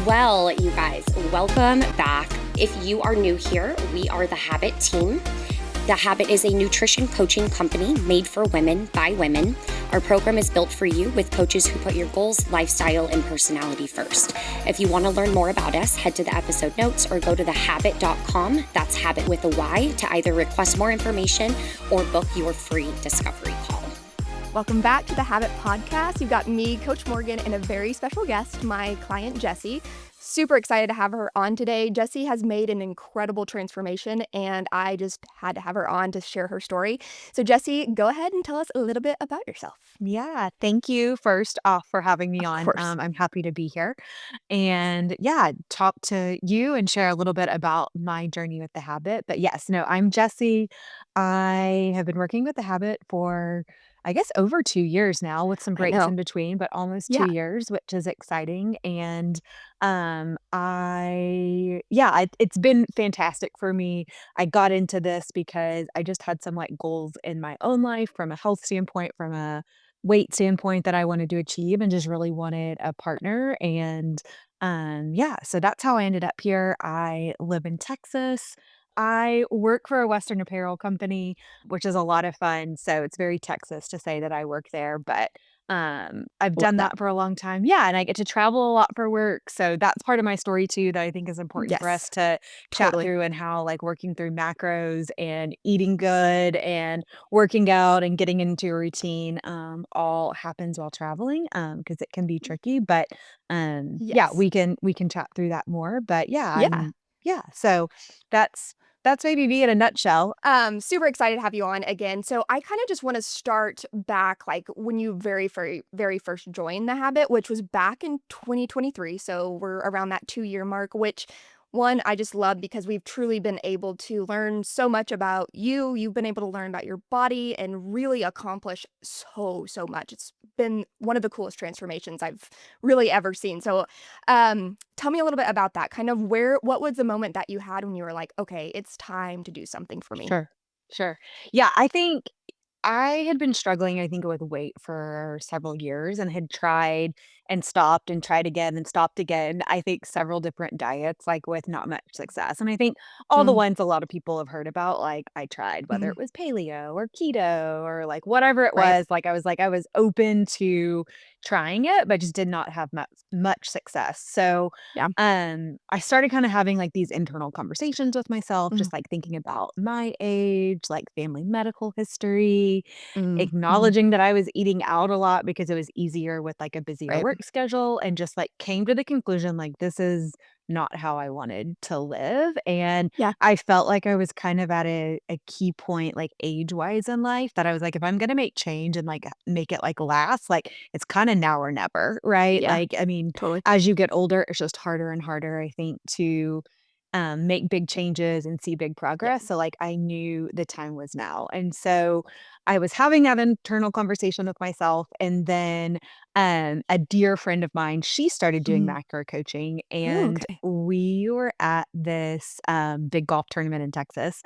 Well, you guys, welcome back. If you are new here, we are the Habyt team. The Habyt is a nutrition coaching company made for women by women. Our program is built for you with coaches who put your goals, lifestyle, and personality first. If you want to learn more about us, head to the episode notes or go to thehabyt.com. That's Habyt with a Y to either request more information or book your free discovery call. Welcome back to the Habyt podcast. You've got me, Coach Morgan, and a very special guest, my client, Jessi. Super excited to have her on today. Jessi has made an incredible transformation, and I just had to have her on to share her story. So, Jessi, go ahead and tell us a little bit about yourself. Yeah, thank you first off for having me Of on. course. I'm happy to be here and yeah, talk to you and share a little bit about my journey with the Habyt. But yes, no, I'm Jessi. I have been working with the Habyt for, I guess, over 2 years now with some I breaks know. in between, but almost Yeah. 2 years, which is exciting. And it's been fantastic for me. I got into this because I just had some like goals in my own life from a health standpoint, from a weight standpoint that I wanted to achieve and just really wanted a partner. And yeah, so that's how I ended up here. I live in Texas. I work for a Western apparel company, which is a lot of fun. So it's very Texas to say that I work there, but I've Love done that. that for a long time. Yeah, and I get to travel a lot for work. So that's part of my story too that I think is important for us Yes, to chat totally. through, and how like working through macros and eating good and working out and getting into a routine all happens while traveling because it can be tricky. But yeah, Yes. we can chat through that more. But Yeah. yeah, so that's maybe me in a nutshell. Super excited to have you on again. So I kind of just want to start back like when you very first joined the Habyt, which was back in 2023. So we're around that 2-year mark, which one I just love because we've truly been able to learn so much about you. You've been able to learn about your body and really accomplish so much. It's been one of the coolest transformations I've really ever seen. So tell me a little bit about that. Kind of what was the moment that you had when you were like, "Okay, it's time to do something for me." Sure. Sure. Yeah, I think I had been struggling, I think, with weight for several years and had tried and stopped and tried again and stopped again. I think several different diets, like with not much success. And I think all the Mm, ones a lot of people have heard about, like I tried, whether mhm, it was paleo or keto or like whatever it right. was, like I was open to trying it, but just did not have much success. So Yeah. I started kind of having like these internal conversations with myself, Mhm, just like thinking about my age, like family medical history, mhm, acknowledging that I was eating out a lot because it was easier with like a busier right. work schedule, and just like came to the conclusion like this is not how I wanted to live. And Yeah. I felt like I was kind of at a key point, like age wise in life, that I was like, if I'm gonna make change and like make it like last, like it's kind of now or never, right? Yeah, Like, I mean, totally. as you get older, it's just harder and harder, I think, to make big changes and see big Yeah. progress. So, like, I knew the time was now. And so I was having that internal conversation with myself. And then a dear friend of mine, she started doing Mhm. macro coaching. Oh, And okay. we were at this big golf tournament in Texas.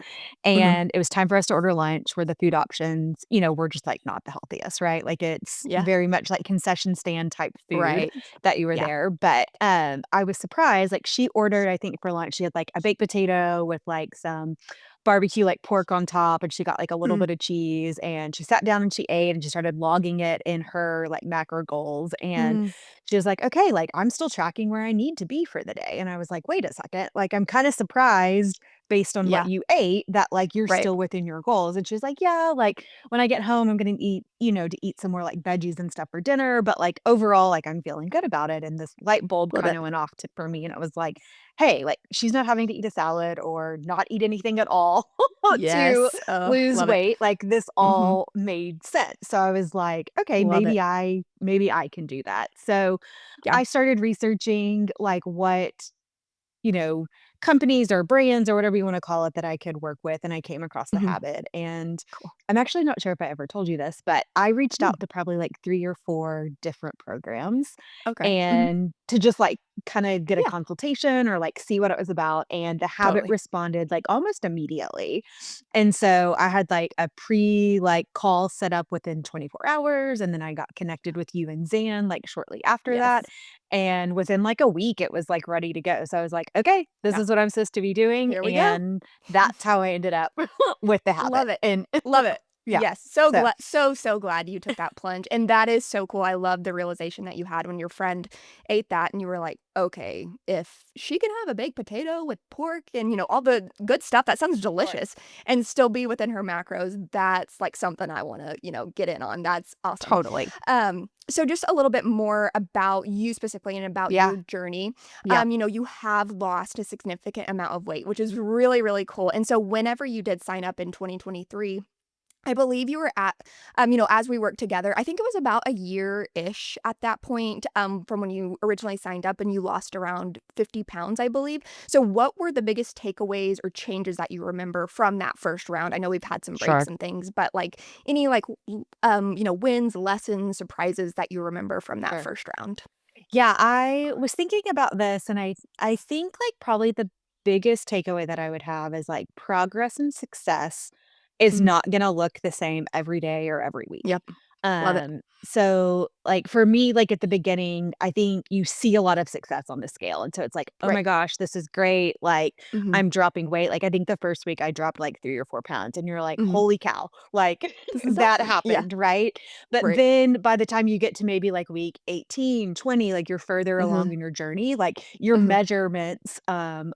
Mhm. And it was time for us to order lunch, where the food options, were just like not the healthiest, right? Like, it's Yeah. very much like concession stand type food Right. that you were Yeah. there. But, I was surprised, like, she ordered, I think for lunch, she had, like, a baked potato with, like, some barbecue, like, pork on top, and she got, like, a little Mm, bit of cheese, and she sat down and she ate, and she started logging it in her, like, macro goals, and mhm. she was like, "Okay, like, I'm still tracking where I need to be for the day," and I was like, "Wait a second, like, I'm kinda surprised based on what Yeah. you ate that, like, you're Right. still within your goals," and she was like, "Yeah, like, when I get home, I'm gonna eat, to eat some more, like, veggies and stuff for dinner, but, like, overall, like, I'm feeling good about it," and this light bulb Love it. kinda went off for me, and it was like, "Hey, like, she's not having to eat a salad or not eat anything at all to Yes. Oh, lose love it. weight." Like, this Mhm. all made sense. So I was like, "Okay, Love it. maybe I can do that." So Yeah. I started researching, like, what you know, companies or brands or whatever you wanna call it that I could work with, and I came across the Mhm. Habit. And Cool. I'm actually not sure if I ever told you this, but I reached Mm, out to probably, like, 3 or 4 different programs, okay. Mhm. and to just, like, kind of get a Yeah, consultation or like see what it was about. And the Habit totally. responded like almost immediately. And so I had like a like call set up within 24 hours. And then I got connected with you and Zan like shortly after that. Yes. And within like a week, it was like ready to go. So I was like, okay, this Yeah. is what I'm supposed to be doing. Here we go. And that's how I ended up with the Habit. Love it. And Love it. yeah, Yes, so so glad so glad you took that plunge, and that is so cool. I love the realization that you had when your friend ate that and you were like, "Okay, if she can have a baked potato with pork and, all the good stuff, that sounds right. delicious, and still be within her macros, that's, like, something I wanna, get in on." That's awesome. Totally. So just a little bit more about you specifically and about Yeah. your journey. Yeah. You have lost a significant amount of weight, which is really, really cool, and so whenever you did sign up in 2023, I believe you were at, as we worked together, I think it was about a year-ish at that point, from when you originally signed up and you lost around 50 pounds, I believe. So what were the biggest takeaways or changes that you remember from that first round? I know we've had some breaks Sure. and things, but like any like, wins, lessons, surprises that you remember from that Sure. first round? Yeah, I was thinking about this and I think like probably the biggest takeaway that I would have is like progress and success is Mhm. not going to look the same every day or every week. Yep. Love it. So like for me, like at the beginning, I think you see a lot of success on the scale. And so it's like, oh Right. my gosh, this is great. Like Mhm. I'm dropping weight. Like I think the first week I dropped like 3 or 4 pounds and you're like, Mhm. holy cow, like This is that awesome. Yeah. happened, right? But Right. then by the time you get to maybe like week 18, 20, like you're further along Mhm. in your journey, like your Mhm. measurements on,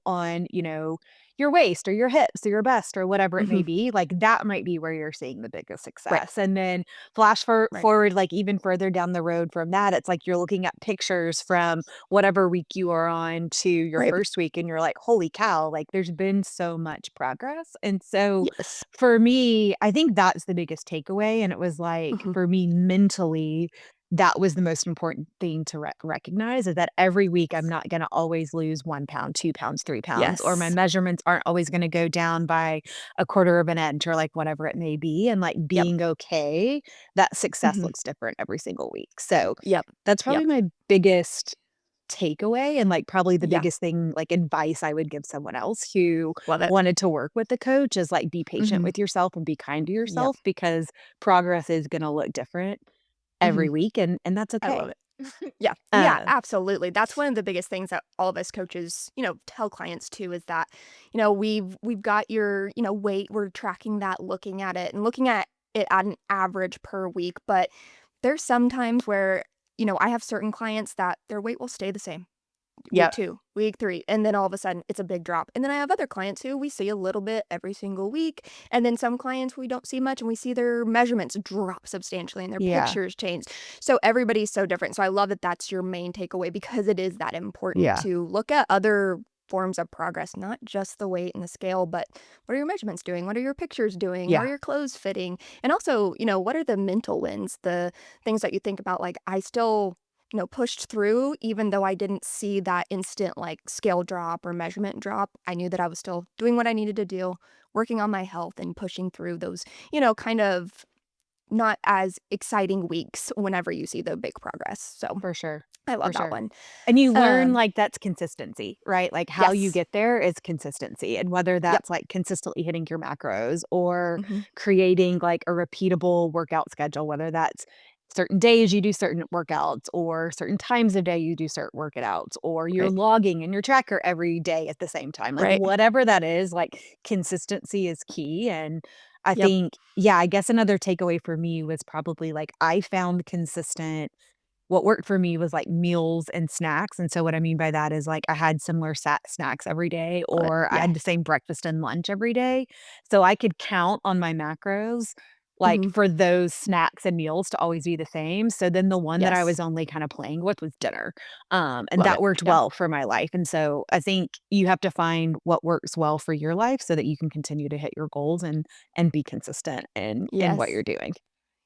your waist or your hips or your bust or whatever it may Mhm. be, like that might be where you're seeing the biggest Right. success. And then flash Right. forward, like even further down the road from that, it's like you're looking at pictures from whatever week you are on to your Right. first week, and you're like, holy cow, like there's been so much progress. And so Yes. for me, I think that's the biggest takeaway. And it was like, Mhm. for me mentally, that was the most important thing to recognize is that every week I'm not going to always lose 1 pound, 2 pounds, 3 pounds, or my Yes. measurements aren't always going to go down by a quarter of an inch or like whatever it may be. And like Yep. being okay that success Mhm. looks different every single week. So Yep. that's Yep. probably my biggest takeaway and like probably the Yeah. biggest thing like advice I would give someone else who Love it. wanted to work with the coach is like be patient Mhm. with yourself and be kind to Yep. yourself because progress is going to look different every Mhm. week and that's I love okay. it. Yeah. Yeah, Uh absolutely. That's one of the biggest things that all of us coaches, tell clients too is that, we've got your, weight, we're tracking that, looking at it and looking at it at an average per week, but there's some times where, I have certain clients that their weight will stay the same. Week yeah. 2, week 3, and then all of a sudden, it's a big drop, and then I have other clients who we see a little bit every single week, and then some clients we don't see much, and we see their measurements drop substantially and their Yeah. pictures change. So everybody's so different, so I love that that's your main takeaway because it is that important Yeah. to look at other forms of progress, not just the weight and the scale, but what are your measurements doing? What are your pictures doing? How are Yeah. your clothes fitting? And also, what are the mental wins, the things that you think about, like, I still pushed through even though I didn't see that instant, like, scale drop or measurement drop. I knew that I was still doing what I needed to do, working on my health and pushing through those, kind of not as exciting weeks whenever you see the big progress. So, For sure. I For love that sure. one. And you learn, Um, like, that's consistency, right? Like, how you yes. get there is consistency, and whether Yep. that's, like, consistently hitting your macros or Mhm. creating, like, a repeatable workout schedule, whether that's certain days you do certain workouts or certain times of day you do certain workouts, or you're Right. logging in your tracker every day at the same time. Like, Right. whatever that is, like, consistency is key, and I Yep. think yeah, I guess another takeaway for me was probably, like, I found consistent what worked for me was, like, meals and snacks, and so what I mean by that is, like, I had similar snacks every day, Love it. or I Yeah. had the same breakfast and lunch every day, so I could count on my macros, like, Mhm. for those snacks and meals to always be the same, so then the one that I was Yes. only kinda playing with was dinner, and Love that it. worked Yep. well for my life, and so I think you have to find what works well for your life so that you can continue to hit your goals and be consistent in what Yes. you're doing.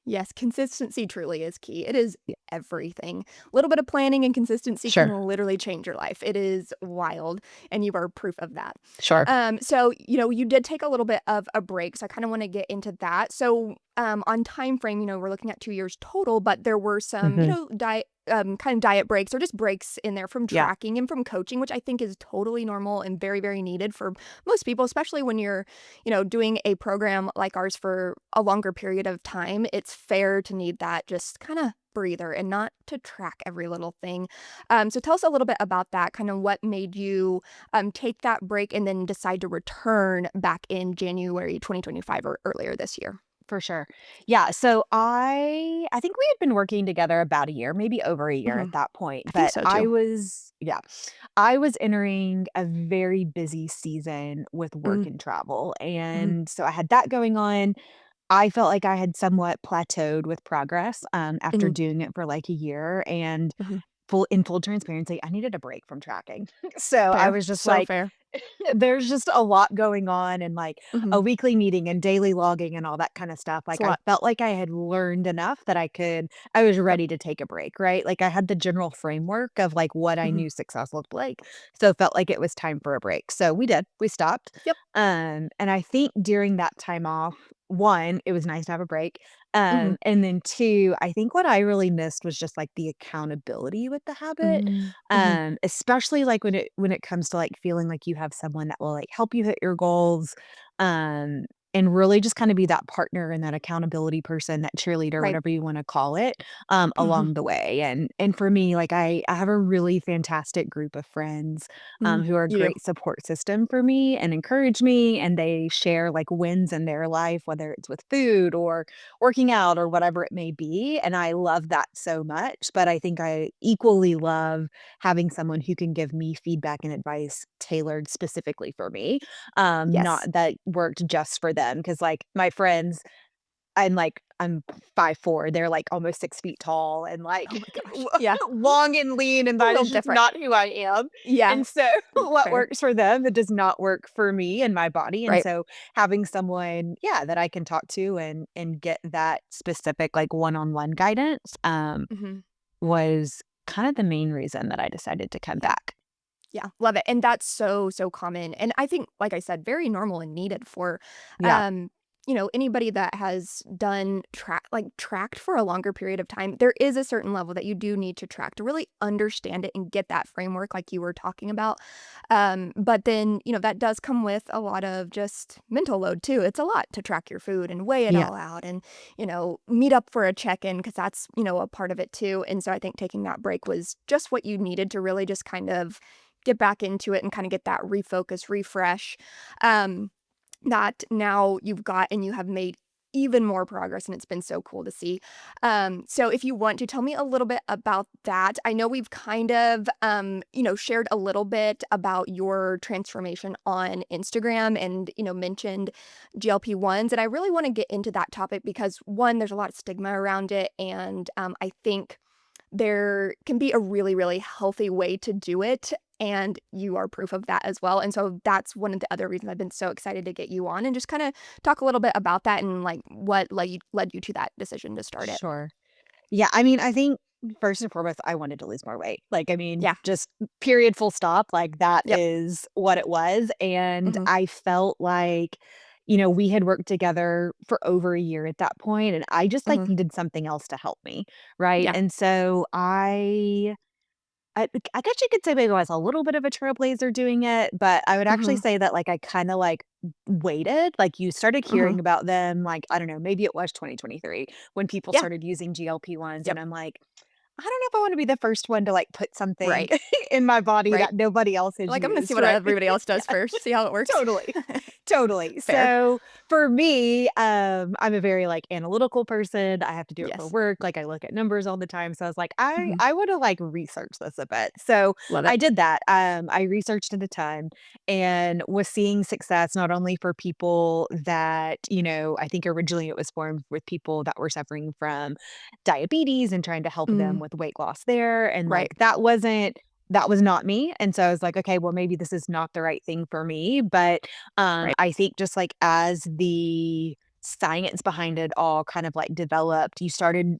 Yes, consistency truly is key. It is Yeah. everything. A little bit of planning and consistency can Sure. literally change your life. It is wild, and you are proof of that. Sure. So, you did take a little bit of a break, so I kind of want to get into that. So, on time frame, we're looking at 2 years total, but there were some, Mhm. kind of diet breaks or just breaks in there from Yeah, tracking and from coaching, which I think is totally normal and very, very needed for most people, especially when you're, doing a program like ours for a longer period of time. It's fair to need that just kind of breather and not to track every little thing. So tell us a little bit about that, kind of what made you take that break and then decide to return back in January 2025 or earlier this year. for sure. Yeah, so I think we had been working together about a year, maybe over a year Hmm. at that point, I think but so too. I was entering a very busy season with work Mm-hmm. and travel, Mm-hmm. and so I had that going on. I felt like I had somewhat plateaued with progress, after Mm-hmm. doing it for, like, a year, and Hmm. full transparency, I needed a break from tracking. So, I Fair. was just So like, fair. there's just a lot going on and, like, Hmm. a weekly meeting and daily logging and all that kinda stuff. It's Like, a I lot. felt like I had learned enough that I was Yep. ready to take a break, right? Like, I had the general framework of, like, what I Hmm. knew success looked like, so it felt like it was time for a break. So we did, we stopped. Yep. And I think during that time off, 1, it was nice to have a break, Hmm. and then 2, I think what I really missed was just, like, the accountability with the habit. Hmm. Hmm. Especially, like, when it comes to, like, feeling like you have someone that will, like, help you hit your goals, um, and really just kinda be that partner and that accountability person, that cheerleader, Right. whatever you wanna call it, Hmm. along the way, and for me, like, I have a really fantastic group of friends, Hmm. who are a You do. great support system for me and encourage me, and they share, like, wins in their life, whether it's with food or working out or whatever it may be, and I love that so much, but I think I equally love having someone who can give me feedback and advice tailored specifically for me, Yes. not that worked just for them. Because like, my friends, I'm 5'4", they're, like, almost 6 feet tall and, like, Oh my gosh. lo Yeah. long and lean, and A that little is just different. not who I am, Yeah. and so, what Fair. works for them, it does not work for me and my body, and Right. so having someone, yeah, that I can talk to and get that specific, like, one-on-one guidance, Hmm. was kind of the main reason that I decided to come Yeah. back. Yeah, love it, and that's so, so common, and I think, like I said, very normal and needed for, Yeah. um, anybody that has done tracked for a longer period of time. There is a certain level that you do need to track to really understand it and get that framework like you were talking about, but then, that does come with a lot of just mental load too. It's a lot to track your food and weigh it Yeah. all out and, meet up for a check-in because that's, a part of it too, and so I think taking that break was just what you needed to really just kind of get back into it and kinda get that refocus, refresh, um, that now you've got and you have made even more progress, and it's been so cool to see. So if you want to tell me a little bit about that. I know we've kind of, shared a little bit about your transformation on Instagram and, mentioned GLP-1s, and I really wanna get into that topic because, 1, there's a lot of stigma around it, and, I think there can be a really, really healthy way to do it, and you are proof of that as well, and so that's one of the other reasons I've been so excited to get you on and just kinda talk a little bit about that and, like, what led you to that decision to start it. Sure. Yeah, I mean, I think first and foremost, I wanted to lose more weight. Like, I mean, Yeah. just period, full stop. Like, that Yep. is what it was. And Mhm. I felt like, we had worked together for over a year at that point, and I just like Mhm. needed something else to help me. Right. Yeah. And so I guess you could say maybe I was a little bit of a trailblazer doing it, but I would actually Mhm. say that, like, I kinda, like, waited, like, you started Mhm. hearing about them, like, I don't know, maybe it was 2023 when people Yeah. started using GLP-1s, and Yep. I'm like, "I don't know if I wanna be the first one to, like, put something Right. in my body Right. that nobody else has Like, "I'm gonna see used," what right? everybody else does Yeah, first, see how it works." totally. Totally. Fair. So, for me, I'm a very, like, analytical person. I have to do it for Yes. work. Like, I look at numbers all the time. So I was like, Mhm. I wanna, like, research this a bit. So Love it. I did that. I researched it a ton and was seeing success not only for people that, I think originally it was formed with people that were suffering from diabetes and trying to help them Mm. with weight loss there. And, Right. like, that was not me. And so I was like, okay, well, maybe this is not the right thing for me. But Right. I think just, like, as the science behind it all kind of, like, developed,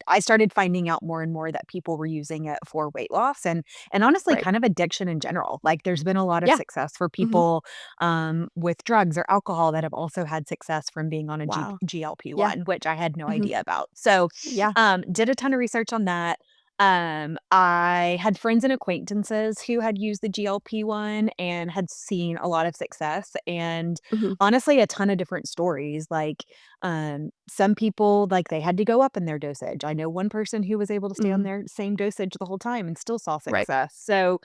I started finding out more and more that people were using it for weight loss and honestly Right. kind of addiction in general. Like, there's been a lot of Yeah. success for Mhm. people, with drugs or alcohol that have also had success from being on a Wow. Yeah. GLP-1, which I had no Mhm. idea about. So, Yeah. did a ton of research on that. I had friends and acquaintances who had used the GLP-1 and had seen a lot of success and Mhm. honestly a ton of different stories. Like, some people, like, they had to go up in their dosage. I know one person who was able to stay on Mhm. their same dosage the whole time and still saw Right. success. So,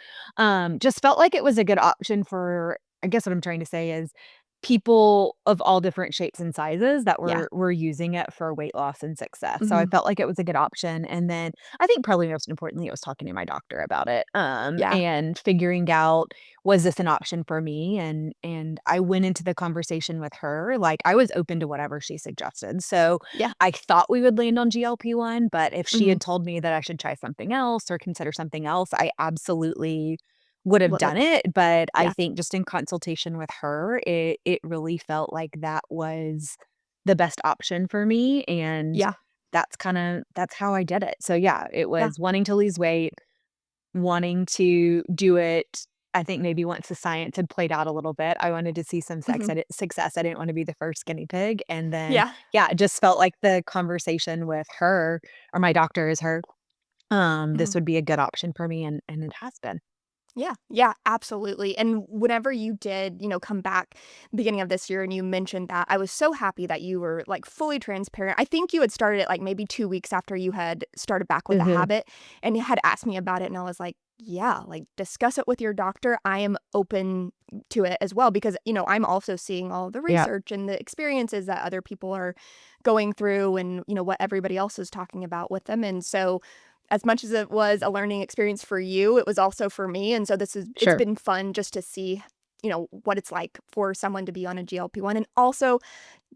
just felt like it was a good option for, I guess what I'm trying to say is people of all different shapes and sizes that Yeah. were using it for weight loss and success. So I Mhm. felt like it was a good option. And then I think probably most importantly, it was talking to my doctor about it, Yeah. and figuring out, was this an option for me? And I went into the conversation with her, like, I was open to whatever she suggested. So Yeah. I thought we would land on GLP-1, but if she Mhm. had told me that I should try something else or consider something else, I absolutely would have Would have. done it. But I Yeah. think just in consultation with her, it really felt like that was the best option for me. And Yeah. that's how I did it. So, yeah, it Yeah. was wanting to lose weight, wanting to do it, I think maybe once the science had played out a little bit, I wanted to see some Mhm. success. I didn't wanna be the first guinea pig, and then, Yeah. yeah, it just felt like the conversation with her, or my doctor is her, this Mhm. would be a good option for me, and it has been. Yeah, yeah, absolutely. And whenever you did, come back beginning of this year and you mentioned that, I was so happy that you were like fully transparent. I think you had started it like maybe 2 weeks after you had started back with the Mhm. habit and you had asked me about it. And I was like, yeah, like discuss it with your doctor. I am open to it as well because, I'm also seeing all the Yeah, research and the experiences that other people are going through and, what everybody else is talking about with them. And so, as much as it was a learning experience for you, it was also for me, and so it's sure. been fun just to see, what it's like for someone to be on a GLP-1 and also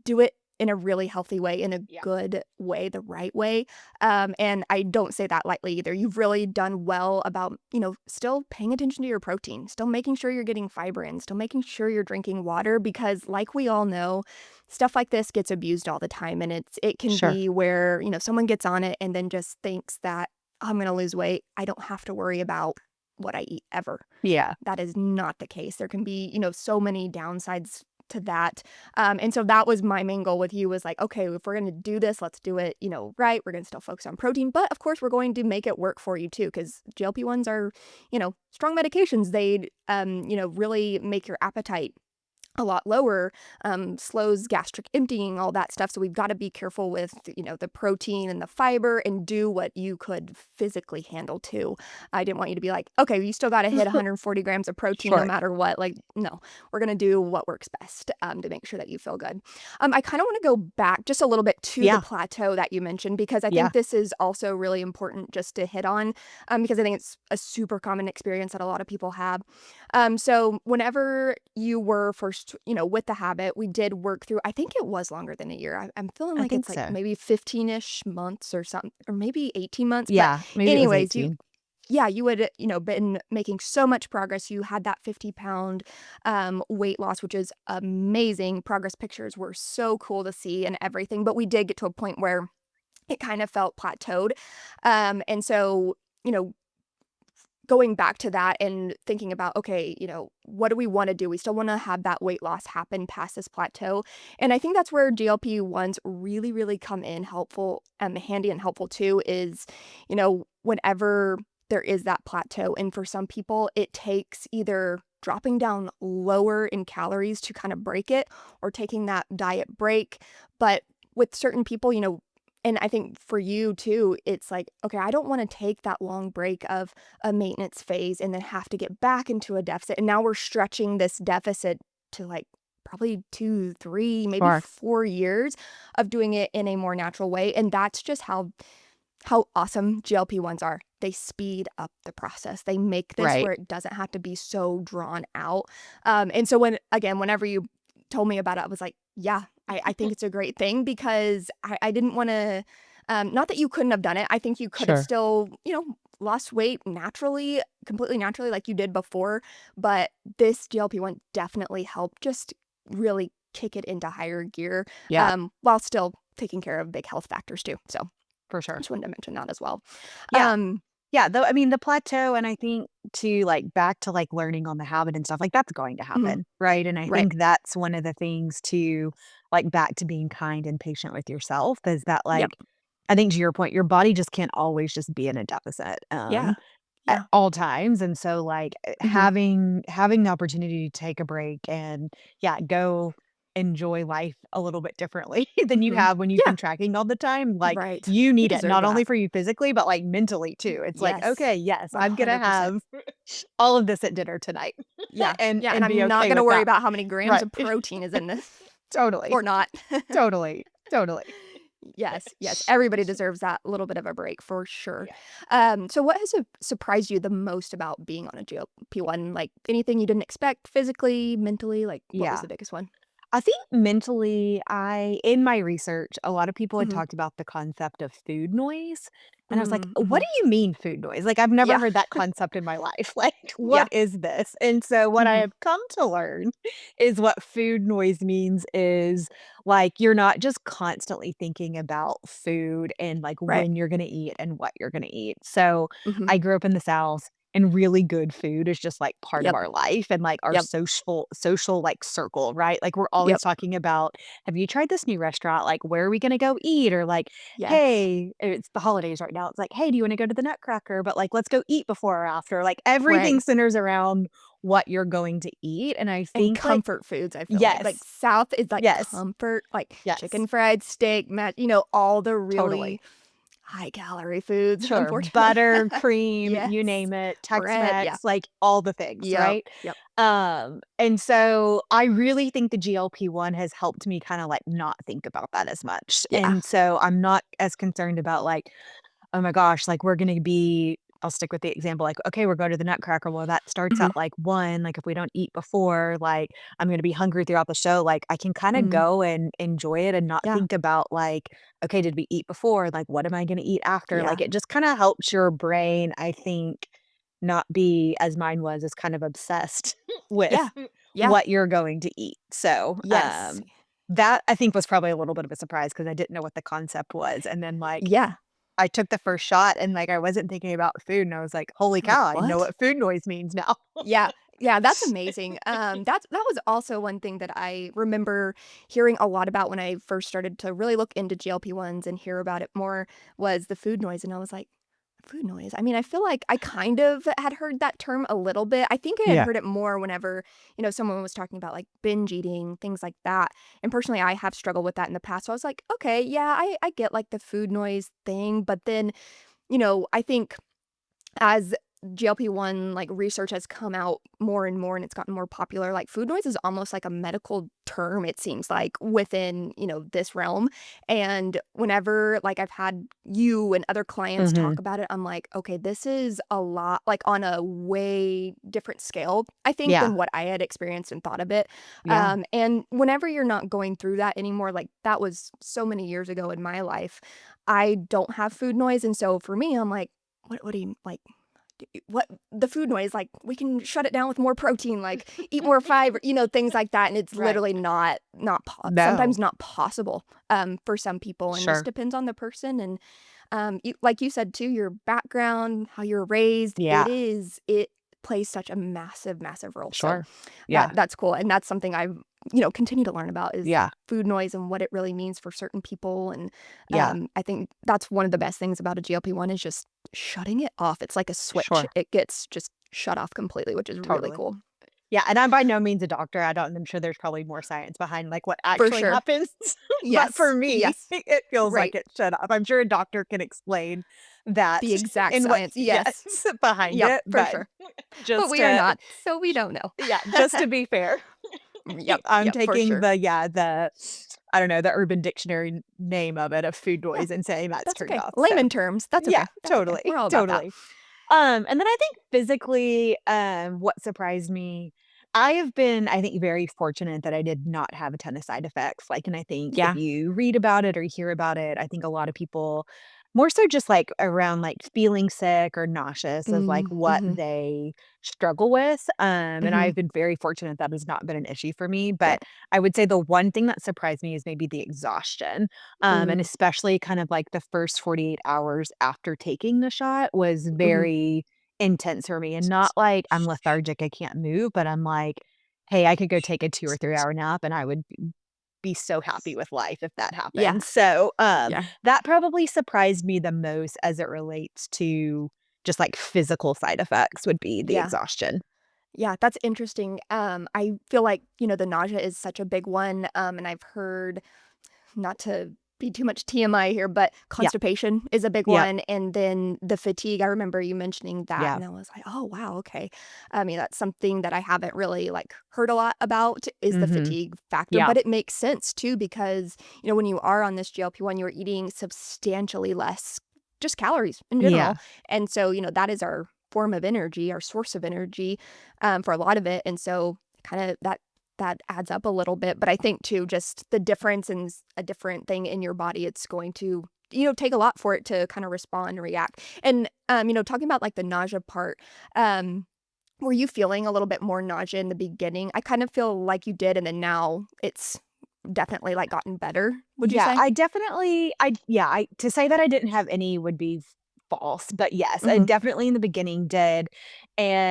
do it in a really healthy way, in a Yeah. good way, the right way, and I don't say that lightly either. You've really done well about, still paying attention to your protein, still making sure you're getting fiber in, still making sure you're drinking water because like we all know, stuff like this gets abused all the time, and it can Sure. be where, someone gets on it and then just thinks that, "I'm gonna lose weight. I don't have to worry about what I eat ever." Yeah. That is not the case. There can be, so many downsides to that. And so that was my main goal with you was like, okay, if we're going to do this, let's do it, right. We're going to still focus on protein, but of course we're going to make it work for you too. Cause GLP-1s are, strong medications. They, really make your appetite a lot lower, slows gastric emptying, all that stuff. So we've got to be careful with, the protein and the fiber and do what you could physically handle too. I didn't want you to be like, okay, you still got to hit 140 grams of protein no Sure. matter what. Like, no, we're going to do what works best to make sure that you feel good. I kind of want to go back just a little bit to the Yeah. plateau that you mentioned because I Yeah. think this is also really important just to hit on because I think it's a super common experience that a lot of people have. So whenever you were first, with the habit, we did work through, I think it was longer than a year. I'm feeling I like think it's like so. maybe 15-ish months or something, or maybe 18 months. But Yeah, maybe it was anyways, 18. yeah, you would, been making so much progress. You had that 50-pound weight loss, which is amazing. Progress pictures were so cool to see and everything. But we did get to a point where it kind of felt plateaued. And so, going back to that and thinking about, okay, what do we want to do? We still want to have that weight loss happen past this plateau. And I think that's where GLP-1s really, really come in helpful, handy and helpful too, is, whenever there is that plateau. And for some people, it takes either dropping down lower in calories to kind of break it or taking that diet break. But with certain people, and I think for you too, it's like, okay, I don't want to take that long break of a maintenance phase and then have to get back into a deficit. And now we're stretching this deficit to like probably 2, 3, maybe Sure. 4 years of doing it in a more natural way. And that's just how awesome GLP-1s are. They speed up the process. They make this Right. where it doesn't have to be so drawn out. And so whenever you told me about it, I was like, yeah, I think it's a great thing because I didn't want to, not that you couldn't have done it. I think you could have Sure. still, lost weight naturally, completely naturally, like you did before. But this GLP-1 definitely helped just really kick it into higher gear, Yeah, while still taking care of big health factors too. So for I sure. just wanted to mention that as well. Yeah. Um, Yeah, though, I mean, the plateau, and I think to, like, back to, like, learning on the habit and stuff, like, that's going to mhm, happen, right? And I right. think that's one of the things to, like, back to being kind and patient with yourself is that, Yep. like, I think to your point, your body just can't always just be in a deficit, Yeah. at Yeah. all times, and so, like, Mhm. having the opportunity to take a break and, yeah, go enjoy life a little bit differently than you Mhm. have when you've Yeah. been tracking all the time, like, Right. you You need it, deserve not only that. for you physically, but, like, mentally too. It's like, Yes. "Okay, yes, I'm gonna 100%. have all of this at dinner tonight," Yeah. and Yeah, and and be I'm not okay gonna with worry that. about how many grams Right. of protein is in this Totally. or not. Totally. Totally. Yes, yes, everybody deserves that little bit of a break for sure. Yeah. So what has surprised you the most about being on a GLP-1? Like, anything you didn't expect physically, mentally? Like, what was Yeah. the biggest one? I think mentally, in my research, a lot of people had Mhm. talked about the concept of food noise. And I was like, Mm, what mhm. do you mean food noise? Like, I've never Yeah. heard that concept in my life. Like, what Yeah. is this? And so, what I Mhm. have come to learn is what food noise means is like, you're not just constantly thinking about food and like Right. when you're going to eat and what you're going to eat. So, Mhm. I grew up in the South. And really good food is just like part of Yep. our life and like our Yep. social like circle, right? Like we're always Yep. talking about, have you tried this new restaurant? Like, where are we gonna go eat? Or like, Yes. hey, it's the holidays right now. It's like, hey, do you want to go to the Nutcracker? But like, let's go eat before or after. Like everything Right. centers around what you're going to eat. And I And think like, comfort foods, I feel like yes, South is like yes, comfort, like yes, chicken fried steak, all the totally. really high calorie foods, Sure. unfortunately. Butter, cream, you Yes. name it, Bread, yeah. Tex-Mex, like all the things, Yep. right? Yep. And so I really think the GLP-1 has helped me kinda like not think about that as much. Yeah. And so I'm not as concerned about like, oh my gosh, like we're gonna be I'll stick with the example, like, okay, we're going to the Nutcracker. Well, that starts Mhm. at like 1. Like if we don't eat before, like I'm gonna be hungry throughout the show. Like I can kind of Mm. go and enjoy it and not Yeah. think about like, okay, did we eat before? Like, what am I gonna eat after? Yeah. Like it just kind of helps your brain, I think, not be as mine was, as kind of obsessed with Yeah. Yeah. what you're going to eat. So Yes. that I think was probably a little bit of a surprise because I didn't know what the concept was. And then like Yeah. I took the first shot and, like, I wasn't thinking about food, and I was like, "Holy You're like, cow, I know "What?" what food noise means now." Yeah. Yeah, that's amazing. That was also one thing that I remember hearing a lot about when I first started to really look into GLP-1s and hear about it more was the food noise, and I was like, "Food noise?" I mean, I feel like I kind of had heard that term a little bit. I think I had Yeah. heard it more whenever, someone was talking about, like, binge eating, things like that, and personally, I have struggled with that in the past, so I was like, "Okay, yeah, I get, like, the food noise thing," but then, I think as GLP-1 like research has come out more and more and it's gotten more popular, like food noise is almost like a medical term, it seems like, within, this realm. And whenever like I've had you and other clients Mhm. talk about it, I'm like, okay, this is a lot like on a way different scale, I think, Yeah. than what I had experienced and thought of it. Yeah. And whenever you're not going through that anymore, like that was so many years ago in my life, I don't have food noise. And so for me, I'm like, what do you like? What the food noise, like, we can shut it down with more protein, like, eat more fiber, things like that, and it's Right. literally not No. sometimes not possible, for some people, and just Sure. depends on the person, and, like you said too, your background, how you're raised, Yeah. it plays such a massive, massive role, so Sure. Yeah. that's cool, and that's something I've, continue to learn about is Yeah. food noise and what it really means for certain people, and, Yeah. I think that's one of the best things about a GLP-1 is just shutting it off. It's like a switch. Sure. It gets just shut off completely, which is really Totally. cool. Yeah, and I'm by no means a doctor. I'm sure there's probably more science behind, like, what For actually sure. happens, but for Yes. me, Yes. it feels like Right. it's shut off. I'm sure a doctor can explain that The exact and what science. yes, Yes. behind Yep, it, for but sure. But just we are to not, so we don't know. yeah, just to be fair. Yep. I'm Yep, for taking sure. the I don't know, the Urban Dictionary name of it of food Yeah, noise and saying that's that's turned okay. off, so Layman terms, that's yeah, okay. That's okay. totally, We're all about that. totally. And then I think physically, what surprised me, I have been, I think, very fortunate that I did not have a ton of side effects. Like, and I think if Yeah. you read about it or hear about it, I think a lot of people more so just like around like feeling sick or nauseous is like Mm, what mhm, they struggle with. And mhm. I've been very fortunate that has not been an issue for me. But Yep. I would say the one thing that surprised me is maybe the exhaustion. And Mm, especially kind of like the first 48 hours after taking the shot was mhm. very intense for me, and not like I'm lethargic, I can't move, but I'm like, "Hey, I could go take a 2 or 3 hour nap and I would be so happy with life if that Yeah. happened. So, Yeah. that probably surprised me the most as it relates to just, like, physical side effects would be the Yeah. exhaustion. Yeah, that's interesting. I feel like, the nausea is such a big one, and I've heard, not to be too much TMI here, but Yeah. constipation is a big Yep. one, and then the fatigue, I remember you mentioning that, Yeah. and I was like, "Oh, wow, okay." I mean, that's something that I haven't really, like, heard a lot about is the Mhm. fatigue factor, Yeah. but it makes sense too because, when you are on this GLP-1, you're eating substantially less just calories in Yeah. general, and so, that is our form of energy, our source of energy, for a lot of it, and so kinda that adds up a little bit, but I think too, just the difference in a different thing in your body, it's going to, take a lot for it to kind of respond and react. And, talking about like the nausea part, um, were you feeling a little bit more nausea in the beginning? I kind of feel like you did, and then now it's definitely like gotten better, would you Yeah, say? I definitely I yeah, I to say that I didn't have any would be false, but yes, I Hmm. definitely in the beginning did,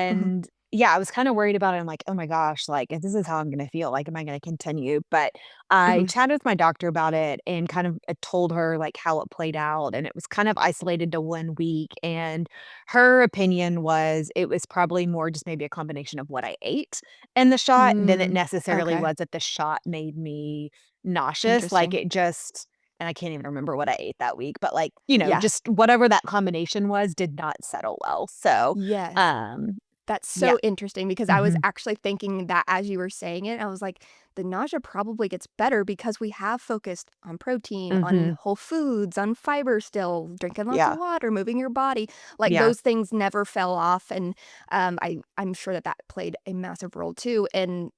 Hmm. and yeah, I was kinda worried about it, I'm like, "Oh my gosh, like, if this is how I'm gonna feel, like, am I gonna continue?" But I Hmm. chatted with my doctor about it and kind of, told her, like, how it played out, and it was kind of isolated to 1 week, and her opinion was it was probably more just maybe a combination of what I ate in the shot than it Mm, necessarily okay. was that the shot made me nauseous, like, Interesting. it just and I can't even remember what I ate that week, but, like, Yeah. just whatever that combination was did not settle well, so, Yes. um, That's yeah. so interesting because I was Mhm, actually thinking that as you were saying it, I was like, the nausea probably gets better because we have focused on protein, on mhm, whole foods, on fiber still, drinking lots of yeah, water, moving your body. Like yeah, those things never fell off. And I'm sure that that played a massive role too. And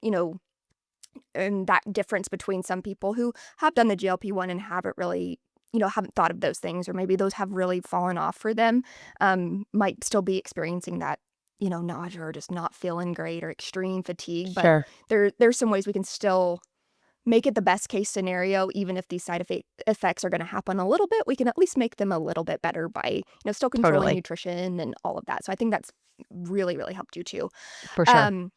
that difference between some people who have done the GLP-1 and haven't really, haven't thought of those things, or maybe those have really fallen off for them, might still be experiencing that, nausea or just not feeling great or extreme fatigue. But sure, there's some ways we can still make it the best case scenario, even if these effects are going to happen a little bit. We can at least make them a little bit better by, still controlling totally, nutrition and all of that. So I think that's really, really helped you too. for sure. Um,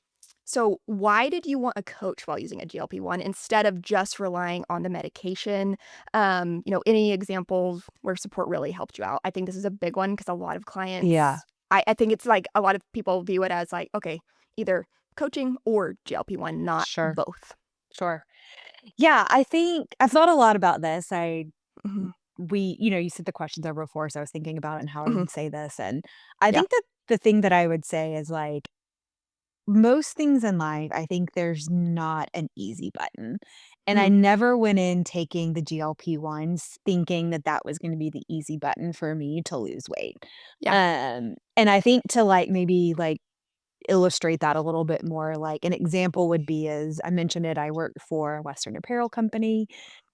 so why did you want a coach while using a GLP-1 instead of just relying on the medication? Any examples where support really helped you out? I think this is a big one because a lot of Yeah, clients, I think it's like a lot of people view it as like, okay, either coaching or GLP-1, not sure, both. sure. Yeah, I think I've thought a lot about this, Mhm. you said the questions over before, so I was thinking about it and how I Mhm. would say this, and I Yeah. think that the thing that I would say is, like, most things in life, I think there's not an easy button, and I Mhm. never went in taking the GLP-1s thinking that that was gonna be the easy button for me to lose weight. Yeah. And I think to, like, maybe, like, illustrate that a little bit more, like, an example would be is I mentioned it, I work for a Western apparel company,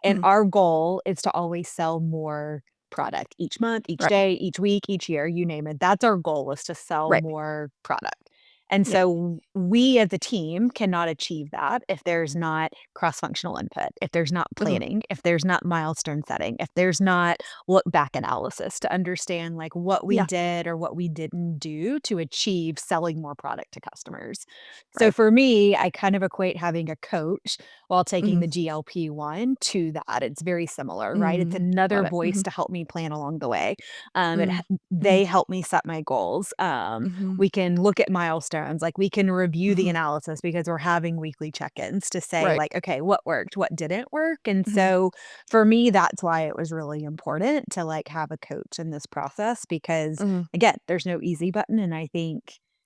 and Mhm. our goal is to always sell more product each month, each Right. day, each week, each year, you name it. That's our goal is to sell Right. more product. And Yeah. so we as a team cannot achieve that if there's not cross-functional input, if there's not Mhm. planning, if there's not milestone setting, if there's not look back analysis to understand like what we Yeah. did or what we didn't do to achieve selling more product to customers. So Right. for me, I kind of equate having a coach while taking Mhm. the GLP-1 to that. It's very similar, right? It's Mm. another Love it. voice Mhm. to help me plan along the way. Mm. Mhm. They help me set my goals. Mhm. We can look at milestones, like we can review the Mhm. analysis because we're having weekly check-ins to say Right. like, okay, what worked, what didn't work. And Mhm. so for me, that's why it was really important to like have a coach in this process because Mhm. again, there's no easy button. And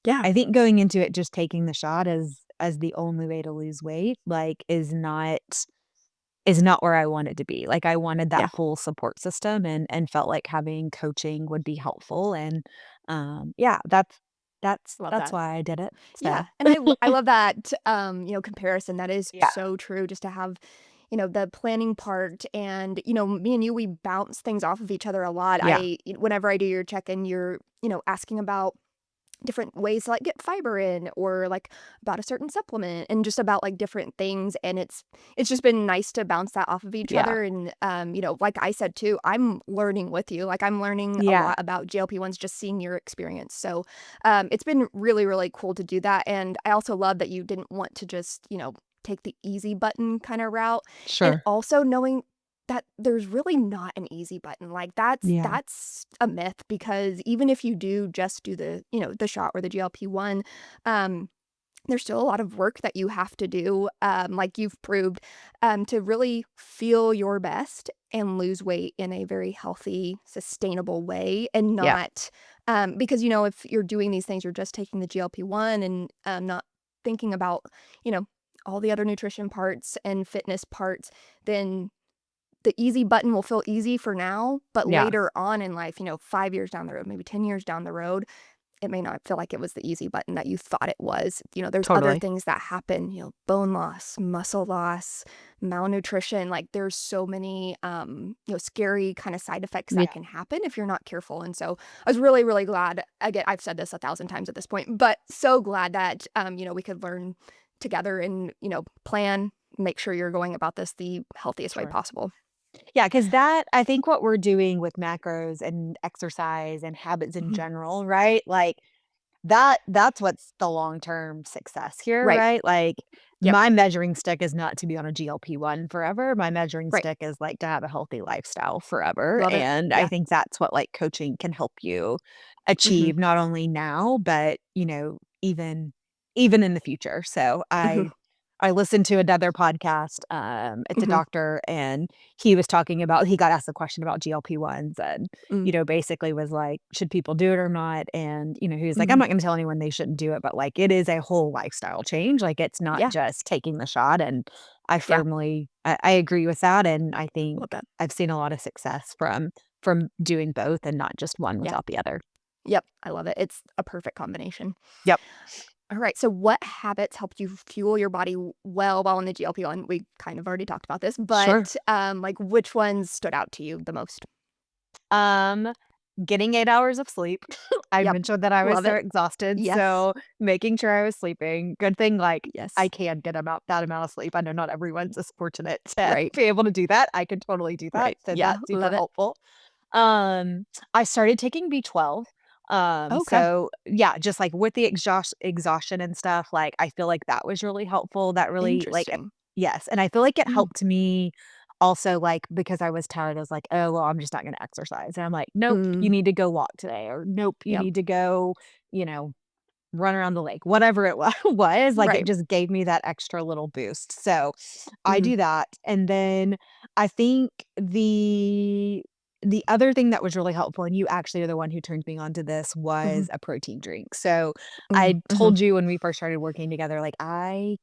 Yeah. I think going into it just taking the shot as the only way to lose weight, like, is not where I wanted to be. Like, I wanted Yeah. that full support system and felt like having coaching would be helpful, and, yeah, Love that's that. why I did it, Yeah, so and I love that, comparison. That is yeah, so true just to have, the planning part and, me and you, we bounce things off of each other a lot. yeah, Whenever I do your check-in, you're, asking about different ways to, like, get fiber in or, like, about a certain supplement and just about, like, different things, and it's just been nice to bounce that off of each yeah, other, and, like I said too, I'm learning with you, like, I'm learning a yeah, lot about GLP-1s just seeing your experience, so, it's been really, really cool to do that, and I also love that you didn't want to just, take the easy button kind of route. And Sure. also knowing that there's really not an easy button. Like Yeah. that's a myth, because even if you do just do the, the shot or the GLP-1, um, there's still a lot of work that you have to do, like you've proved, to really feel your best and lose weight in a very healthy, sustainable way, and Yeah. not, because, if you're doing these things, you're just taking the GLP-1 and not thinking about, you know, all the other nutrition parts and fitness parts, then the easy button will feel easy for now, but Yeah. later on in life, 5 years down the road, maybe 10 years down the road, it may not feel like it was the easy button that you thought it was. There's other Totally. things that happen, bone loss, muscle loss, malnutrition. Like there's so many, scary kind of side effects Yeah. that can happen if you're not careful. And so I was really, really glad. Again, I've said this 1,000 times at this point, but so glad that, we could learn together and, plan, make sure you're going about this the healthiest way Sure. possible. Yeah, because I think what we're doing with macros and exercise and habits in Mhm. general, right? Like that's what's the long-term success here, Right. right? Like Yep. my measuring stick is not to be on a GLP-1 forever. My measuring Right. stick is like to have a healthy lifestyle forever. Love it. And I Yeah. think that's what like coaching can help you Hmm. achieve not only now, but even in the future. So Hmm. I listened to another podcast. It's a Hmm. doctor, and he was talking about he got asked a question about GLP-1s and, Mm. basically was like, should people do it or not? And, he was like, I'm Hmm. not gonna tell anyone they shouldn't do it, but like it is a whole lifestyle change. Like it's not Yeah. just taking the shot. And Yeah. I agree with that. And I think Love that. I've seen a lot of success from doing both and not just one Yeah. without the other. Yep. I love it. It's a perfect combination. Yep. All right. So, what habits helped you fuel your body well while on the GLP-1? We kind of already talked about this, Sure. but like, which ones stood out to you the most? Um, Getting 8 hours of sleep. I Yep. mentioned that I was Love so it. exhausted, Yes. so making sure I was sleeping. Good thing, like, I Yes. can get about that amount of sleep. I know not everyone's as fortunate to Right. be able to do that. I could totally do that, Right. so Yeah. that's super Love it. helpful. Um, I started taking B12. Okay. So yeah, just like with the exhaustion and stuff, like I feel like that was really helpful. That really Interesting. yes, and I feel like it Mm. helped me also like because I was tired. I was like, oh well, I'm just not going to exercise, and I'm like, nope, you Mm. need to go walk today, or nope, you Yep. need to go, you know, run around the lake, whatever it was, like, it Right. just gave me that extra little boost, so I Hmm. do that, and then I think the other thing that was really helpful, and you actually are the one who turned me on to this, Hmm. was a protein drink. So, Mm. I Hmm. told you when we first started working together, like, I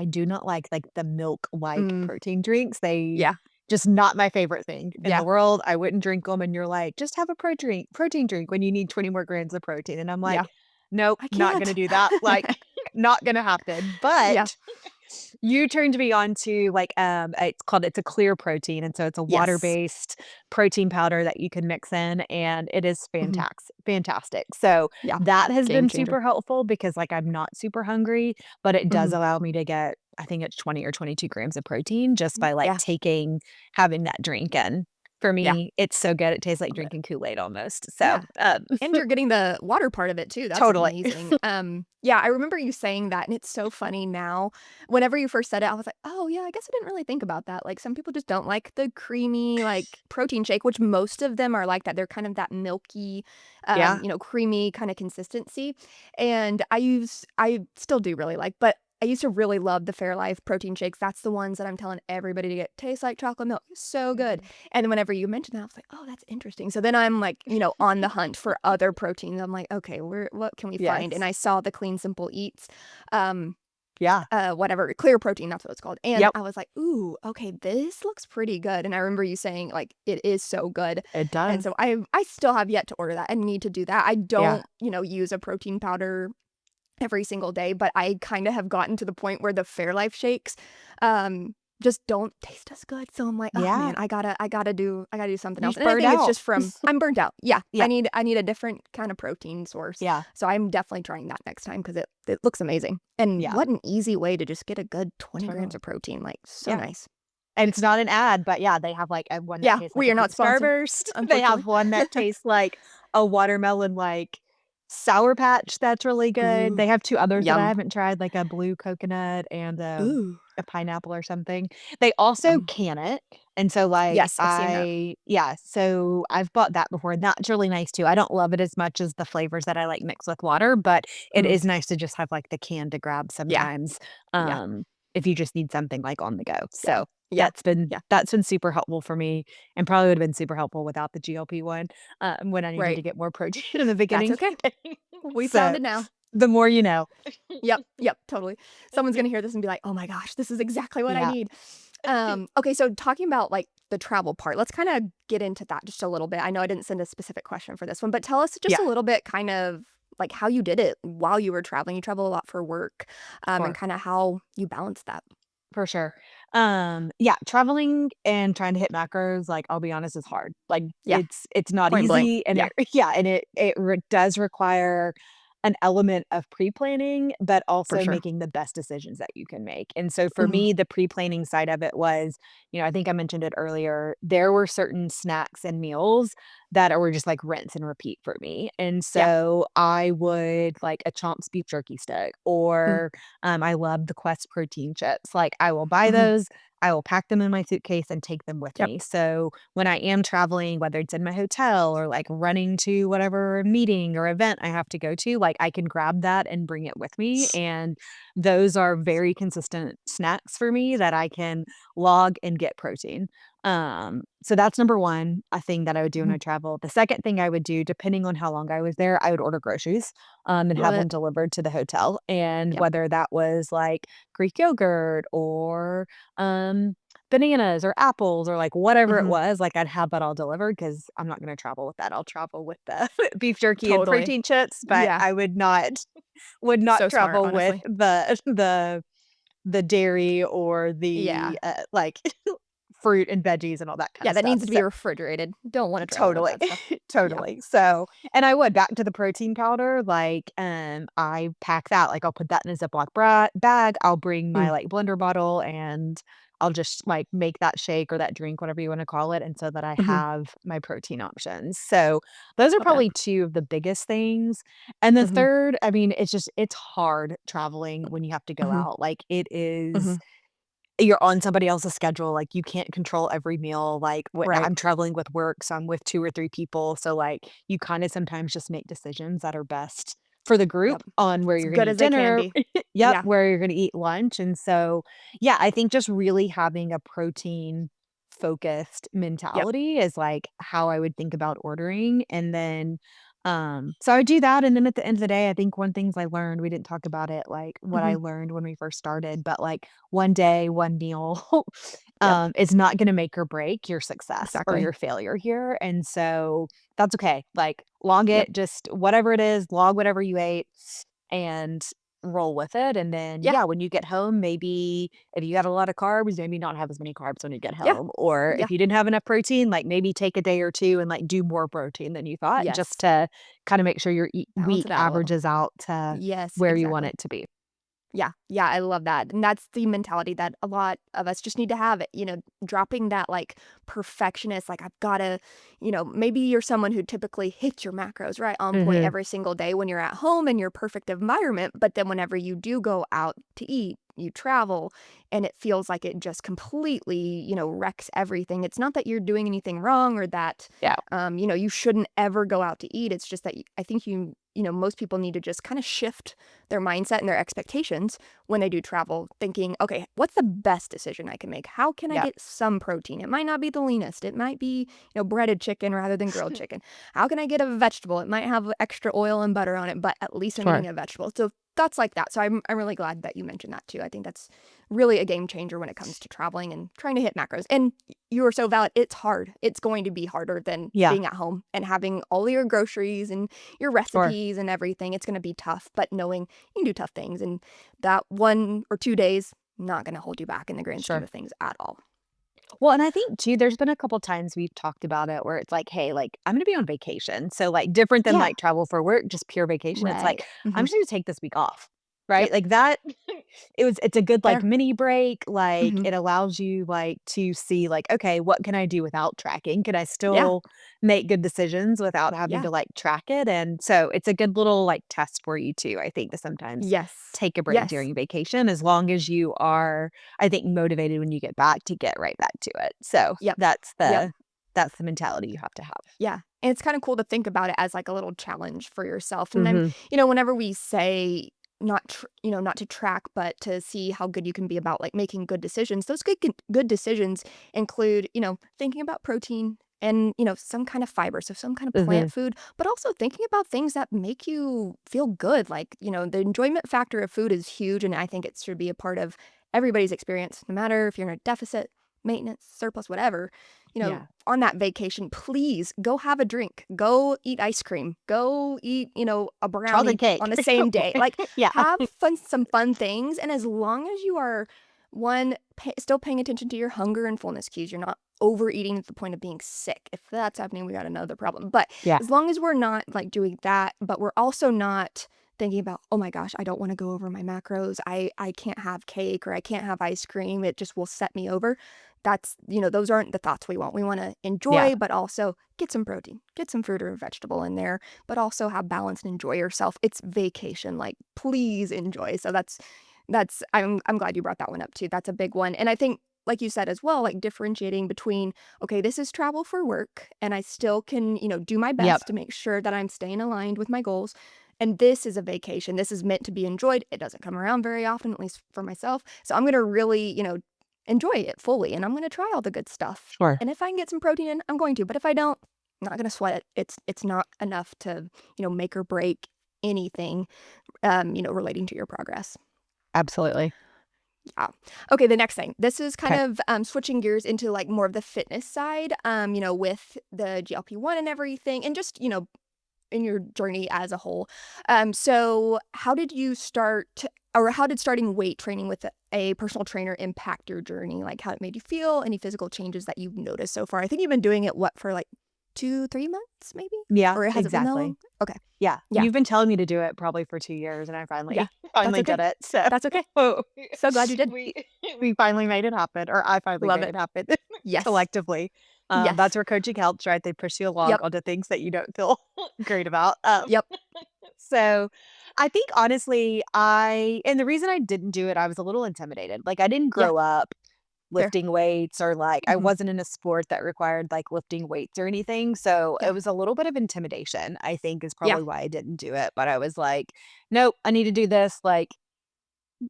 do not like, the milk-like Mm. protein drinks, they Yeah. just not my favorite thing in the Yeah. world, I wouldn't drink them. And you're like, "Just have a protein drink when you need 20 more grams of protein," and I'm Yeah. like, nope, I not gonna can't. do that, like, not gonna happen, Yeah. but you turned me on to, like, it's a clear protein, and so it's a Yes. water-based protein powder that you can mix in, and it is Hmm. fantastic, so Yeah. that has Game been changer. super helpful because, like, I'm not super hungry, but it does Hmm. allow me to get, I think it's 20 or 22 grams of protein just by, like, Yeah. having that drink, and for Yeah. me, it's so good, it tastes like Love it. drinking Kool-Aid almost, so, Yeah. And you're getting the water part of it too, that's totally. amazing. Yeah, I remember you saying that, and it's so funny now. Whenever you first said it, I was like, "Oh, yeah, I guess I didn't really think about that." Like, some people just don't like the creamy, like, protein shake, which most of them are like that. They're kind of that milky, Yeah. creamy kinda consistency, and I still do really like, but I used to really love the Fairlife protein shakes. That's the ones that I'm telling everybody to get. Tastes like chocolate milk. So good. Mhm. And then whenever you mentioned that, I was like, "Oh, that's interesting." So then I'm like, on the hunt for other proteins. I'm like, "Okay, what can we find?" And Yes. I saw the Clean Simple Eats, um, Yeah. whatever, Clear Protein, that's what it's called. And Yep. I was like, "Ooh, okay, this looks pretty good." And I remember you saying, like, it is so good. It And does. so I still have yet to order that. I need to do that. I Yeah. don't, use a protein powder every single day, but I kinda have gotten to the point where the Fairlife shakes, just don't taste as good, so I'm like, "Oh, Yeah. man, I gotta do something else," You've and I burned think it's out. just from I'm burnt out. Yeah, Yeah. I need a different kinda protein source, Yeah. so I'm definitely trying that next time because it looks amazing, and Yeah. what an easy way to just get a good 20 grams Totally. of protein, like, so Yeah. nice. And it's not an ad, but yeah, they have, like, one that Yeah, tastes like we a are not peach sponsored, Starburst. They have unfortunately. one that tastes like a watermelon, like, Sour Patch, that's really good. They Ooh, have 2 others that I yum. haven't tried, like a blue coconut and Ooh, a pineapple or something. They also yum. can it, and so, like, Yes, I've seen that. so I've bought that before, and that's really nice too. I don't love it as much as the flavors that I, like, mix with water, but it Mhm. is nice to just have, like, the can to grab Yeah, sometimes, yeah, if you just need something, like, on the go. yeah, So, yeah, yeah. that's been super helpful for me and probably would've been super helpful without the GLP-1, when I needed to Right. get more protein in the That's beginning. okay. We found So, it now. the more you know. Yep, yep, totally. Someone's gonna hear this and be like, "Oh my gosh, this is exactly what I Yeah. need." Okay, so talking about, like, the travel part, let's kinda get into that just a little bit. I know I didn't send a specific question for this one, but tell us just Yeah, a little bit kind of, like, how you did it while you were traveling. You travel a lot for work, and sure. kinda how you balance that. For sure. Yeah, traveling and trying to hit macros, like, I'll be honest, is hard. Like, Yeah, it's not point blank. easy, and Yeah, it does require an element of pre-planning, but for also sure. making the best decisions that you can make. And so for Mhm, me, the pre-planning side of it was, I think I mentioned it earlier, there were certain snacks and meals that were just like rinse and repeat for me. And yeah, so I would like a Chomp's beef jerky stick, mm, or I love the Quest protein chips. Like, I will buy mhm, those, I will pack them in my suitcase and take them with yep, me. So when I am traveling, whether it's in my hotel or like running to whatever meeting or event I have to go to, like, I can grab that and bring it with me. And those are very consistent snacks for me that I can log and get protein. So that's number one, a thing that I would do when mhm, I travel. The second thing I would do, depending on how long I was there, I would order groceries, and love have it. them delivered to the hotel. And Yep, whether that was like Greek yogurt or um, bananas or apples or like whatever it mhm, was, like, I'd have that all delivered because I'm not going to travel with that. I'll travel with the beef jerky and totally. protein chips, but Yeah, I would not so smart, travel with honestly. the dairy or Yeah. the like fruit and veggies and all that kind Yeah, of that stuff. needs to So be refrigerated. Don't wanna travel with totally, that stuff. Yeah. totally. So, and I would back to the protein powder, like, I pack that, like, I'll put that in a Ziploc bag. I'll bring my Mm, like blender bottle and I'll just like make that shake or that drink, whatever you want to call it, and so that I mhm. have my protein options. So those are Love that. probably two of the biggest things. And the Mhm, third, I mean, it's hard traveling when you have to go mhm, out. Like, it is mhm. you're on somebody else's schedule, like, you can't control every meal, like, Right. I'm traveling with work, so I'm with 2 or 3 people, so, like, you kinda sometimes just make decisions that are best for the group Yep. on where As you're gonna good eat as they can dinner. be. Yep, Yeah. where you're gonna eat lunch, and so, yeah, I think just really having a protein-focused Yep. mentality is, like, how I would think about ordering, and then, so I would do that, and then at the end of the day, I think one things I learned, we didn't talk about it, like, what I Mhm. learned when we first started, but, like, one day, one meal, Yep. is not gonna make or break your success or Exactly. your failure here, and so that's okay. Like, log Yep. it, just whatever it is, log whatever you ate and roll with it, and then, Yeah. yeah, when you get home, maybe if you had a lot of carbs, maybe not have as many carbs when you get Yeah. home, or Yeah. if you didn't have enough protein, like, maybe take a day or 2 and, like, do more protein than you thought just Yes. to kinda make sure your Balance week it out a little. averages out to Yes, where you want exactly. it to be. Yeah, yeah, I love that, and that's the mentality that a lot of us just need to have, dropping that, like, perfectionist, like, "I've gotta," maybe you're someone who typically hits your macros, right, on point Mhm. every single day when you're at home in your perfect environment, but then whenever you do go out to eat, you travel, and it feels like it just completely, wrecks everything. It's not that you're doing anything wrong or that, Yeah, you shouldn't ever go out to eat, it's just that I think most people need to just kinda shift their mindset and their expectations when they do travel, thinking, okay, what's the best decision I can make? How can I yeah, get some protein? It might not be the leanest. It might be, breaded chicken rather than grilled chicken. How can I get a vegetable? It might have extra oil and butter on it, but at least I'm sure. eating a vegetable. So thoughts like that. So I'm really glad that you mentioned that too. I think that's really a game changer when it comes to traveling and trying to hit macros. And you are so valid. It's hard. It's going to be harder than Yeah, being at home and having all your groceries and your sure, recipes and everything. It's going to be tough, but knowing you can do tough things, and that 1 or 2 days not gonna hold you back in the grand scheme sure. of things at all. Well, and I think too, there's been a couple times we've talked about it where it's like, "Hey, like, I'm gonna be on vacation." So, like, different than, Yeah. like, travel for work, just pure vacation. It's Right. like, "I'm Mhm. just gonna take this week off." right? Yep. Like that it's a good, like, Fair. mini break, like, Mhm. it allows you, like, to see, like, "Okay, what can I do without tracking? Can I Yeah. still make good decisions without having Yeah. to, like, track it?" And so it's a good little, like, test for you too, I think, to sometimes Yes. take a break Yes. during vacation as long as you are, I think, motivated when you get back to get right back to it. So Yep. that's Yep. the mentality you have to have. Yeah. And it's kind of cool to think about it as like a little challenge for yourself. And then, Mhm. whenever we say not to track, but to see how good you can be about like making good decisions, those good decisions include, thinking about protein and, some kind of fiber, so some kind of Mhm. plant food, but also thinking about things that make you feel good. Like, the enjoyment factor of food is huge. And I think it should be a part of everybody's experience, no matter if you're in a deficit, maintenance, surplus, whatever. Yeah. On that vacation, please go have a drink, go eat ice cream, go eat, a Chocolate brownie cake. on the same day. Like, Yeah. have some fun things. And as long as you are, one, still paying attention to your hunger and fullness cues, you're not overeating at the point of being sick. If that's happening, we got another problem. But Yeah. as long as we're not like doing that, but we're also not thinking about, oh my gosh, I don't want to go over my macros. I can't have cake or I can't have ice cream. It just will set me over. That's, those aren't the thoughts we want. We want to Yeah. enjoy, but also get some protein, get some fruit or vegetable in there, but also have balance and enjoy yourself. It's vacation. Like, please enjoy. So I'm glad you brought that one up too. That's a big one. And I think, like you said as well, like differentiating between, okay, this is travel for work and I still can, do my Yep. best to make sure that I'm staying aligned with my goals. And this is a vacation. This is meant to be enjoyed. It doesn't come around very often, at least for myself. So I'm going to really, enjoy it fully and I'm going to try all the good stuff. Sure. And if I can get some protein in, I'm going to. But if I don't, I'm not going to sweat it. It's not enough to, make or break anything relating to your progress. Absolutely. Yeah. Okay, the next thing. This is kind Okay. of switching gears into like more of the fitness side, with the GLP-1 and everything, and just, in your journey as a whole. So how did you start, or how did starting weight training with a personal trainer impact your journey? Like how it made you feel, any physical changes that you've noticed so far? I think you've been doing it, what, for like 2, 3 months maybe? Yeah, Or has it been that exactly. long? Okay. Yeah, Yeah. you've been telling me to do it probably for 2 years, and I Yeah. finally That's finally did okay. it, so That's okay. So glad you did. we we finally made it happen, or I finally Love made it. it happen Yes. collectively. That's Yes. where coaching helps, right? They push you along Yep. onto things that you don't feel great about. Yep. So I think honestly, I and the reason I didn't do it, I was a little intimidated. Like, I didn't Yeah. grow up Fair. lifting weights or, like, I Mhm. wasn't in a sport that required, like, lifting weights or anything, so it Yeah. was a little bit of intimidation, I think, is Yeah. probably why I didn't do it, but I was like, "Nope, I need to do this," like,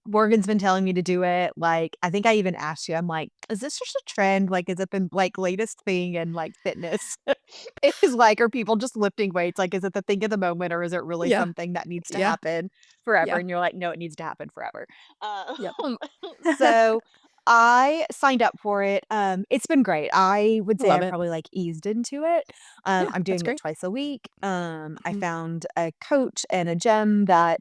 Morgan's been telling me to do it, like, I think I even asked you, I'm like, "Is this just a trend? Like, is it the, like, latest thing in, like, fitness?" It is like, are people just lifting weights? Like, is it the thing of the moment, or is it really Yeah. something that needs to Yeah. happen forever? Yeah. And you're like, "No, it needs to happen forever." Yep. So I signed up for it. It's been great. I would say Love I've it. probably, like, eased into it. Yeah, I'm that's doing it great. twice a week. I Mhm. found a coach and a gym that's,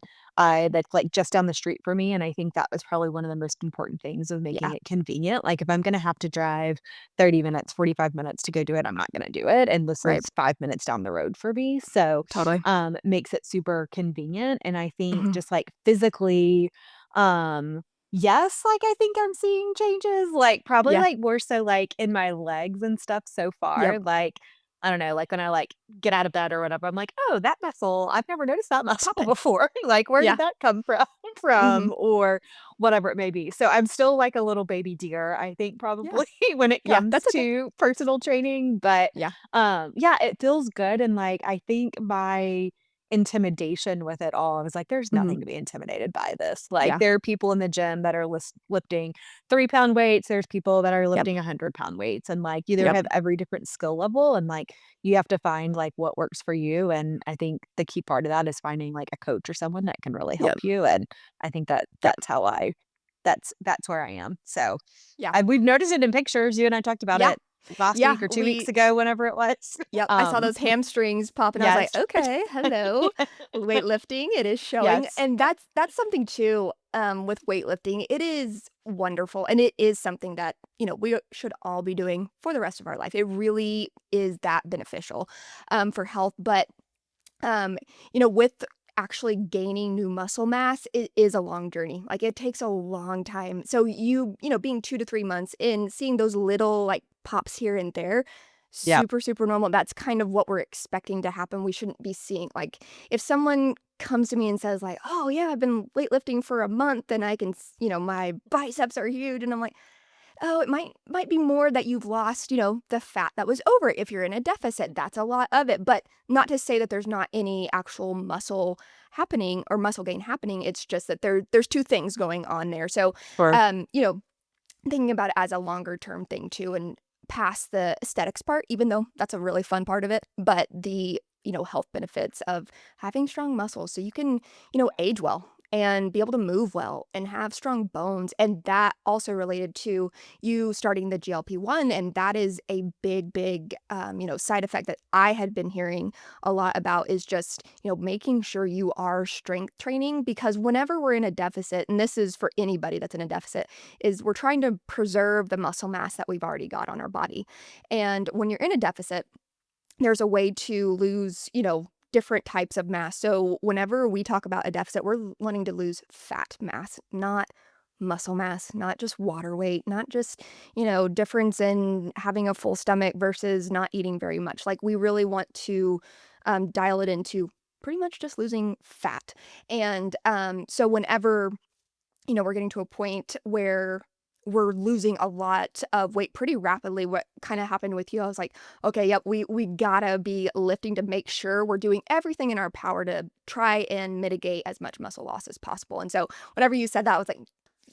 like, just down the street for me, and I think that was probably one of the most important things of making Yeah. it convenient. Like, if I'm gonna have to drive 30 minutes, 45 minutes to go do it, I'm not gonna do it, and this is Right. 5 minutes down the road for me, so, Totally. it makes it super convenient, and I think Mhm. just, like, physically, um yes, like, I think I'm seeing changes, like, probably, Yeah. like, more so, like, in my legs and stuff so far, Yep. like, I don't know, like, when I, like, get out of bed or whatever, I'm like, "Oh, that muscle, I've never noticed that muscle Popping. before, like, where did Yeah. that come from?" Mhm. Or whatever it may be. So, I'm still like a little baby deer, I think, Yeah. probably when it Yeah, comes that's okay. to personal training, but, Yeah. yeah, it feels good, and, like, I think my intimidation with it all, I was like, "There's Mhm. nothing to be intimidated by this." Like, Yeah. there are people in the gym that are lifting 3-pound weights, there's people that are Yep. lifting 100-pound weights, and, like, you there Yep. have every different skill level, and, like, you have to find, like, what works for you, and I think the key part of that is finding, like, a coach or someone that can really help Yep. you, and I think that Yep. that's where I am. So, Yeah. we've noticed it in pictures, you and I talked about Yeah. it last Yeah. week or 2 weeks ago, whenever it was. Yep, I saw those hamstrings pop, and I was like, Yes. "Okay, hello, weightlifting, it is showing." Yes. And that's something too, with weightlifting. It is wonderful, and it is something that, we should all be doing for the rest of our life. It really is that beneficial, for health, but, um, with actually gaining new muscle mass is a long journey. Like, it takes a long time. So being 2 to 3 months in, seeing those little, like, pops here and there, Yep. super, super normal. That's kind of what we're expecting to happen. We shouldn't be seeing like, if someone comes to me and says like, "Oh, yeah, I've been weightlifting for a month and I can my biceps are huge," and I'm like, "Oh, it might be more that you've lost, the fat that was over it. If you're in a deficit, that's a lot of it." But not to say that there's not any actual muscle happening or muscle gain happening. It's just that there's two things going on there. So, Sure. um, you know, thinking about it as a longer term thing too, and past the aesthetics part, even though that's a really fun part of it, but the, health benefits of having strong muscles so you can, age well and be able to move well and have strong bones. And that also related to you starting the GLP-1. And that is a big, big, side effect that I had been hearing a lot about is just, making sure you are strength training, because whenever we're in a deficit, and this is for anybody that's in a deficit, is we're trying to preserve the muscle mass that we've already got on our body. And when you're in a deficit, there's a way to lose, different types of mass. So whenever we talk about a deficit, we're wanting to lose fat mass, not muscle mass, not just water weight, not just, difference in having a full stomach versus not eating very much. Like, we really want to dial it into pretty much just losing fat. And so whenever we're getting to a point where we're losing a lot of weight pretty rapidly. What kind of happened with you? I was like, okay, yep, we gotta be lifting to make sure we're doing everything in our power to try and mitigate as much muscle loss as possible. And so whenever you said that, I was like,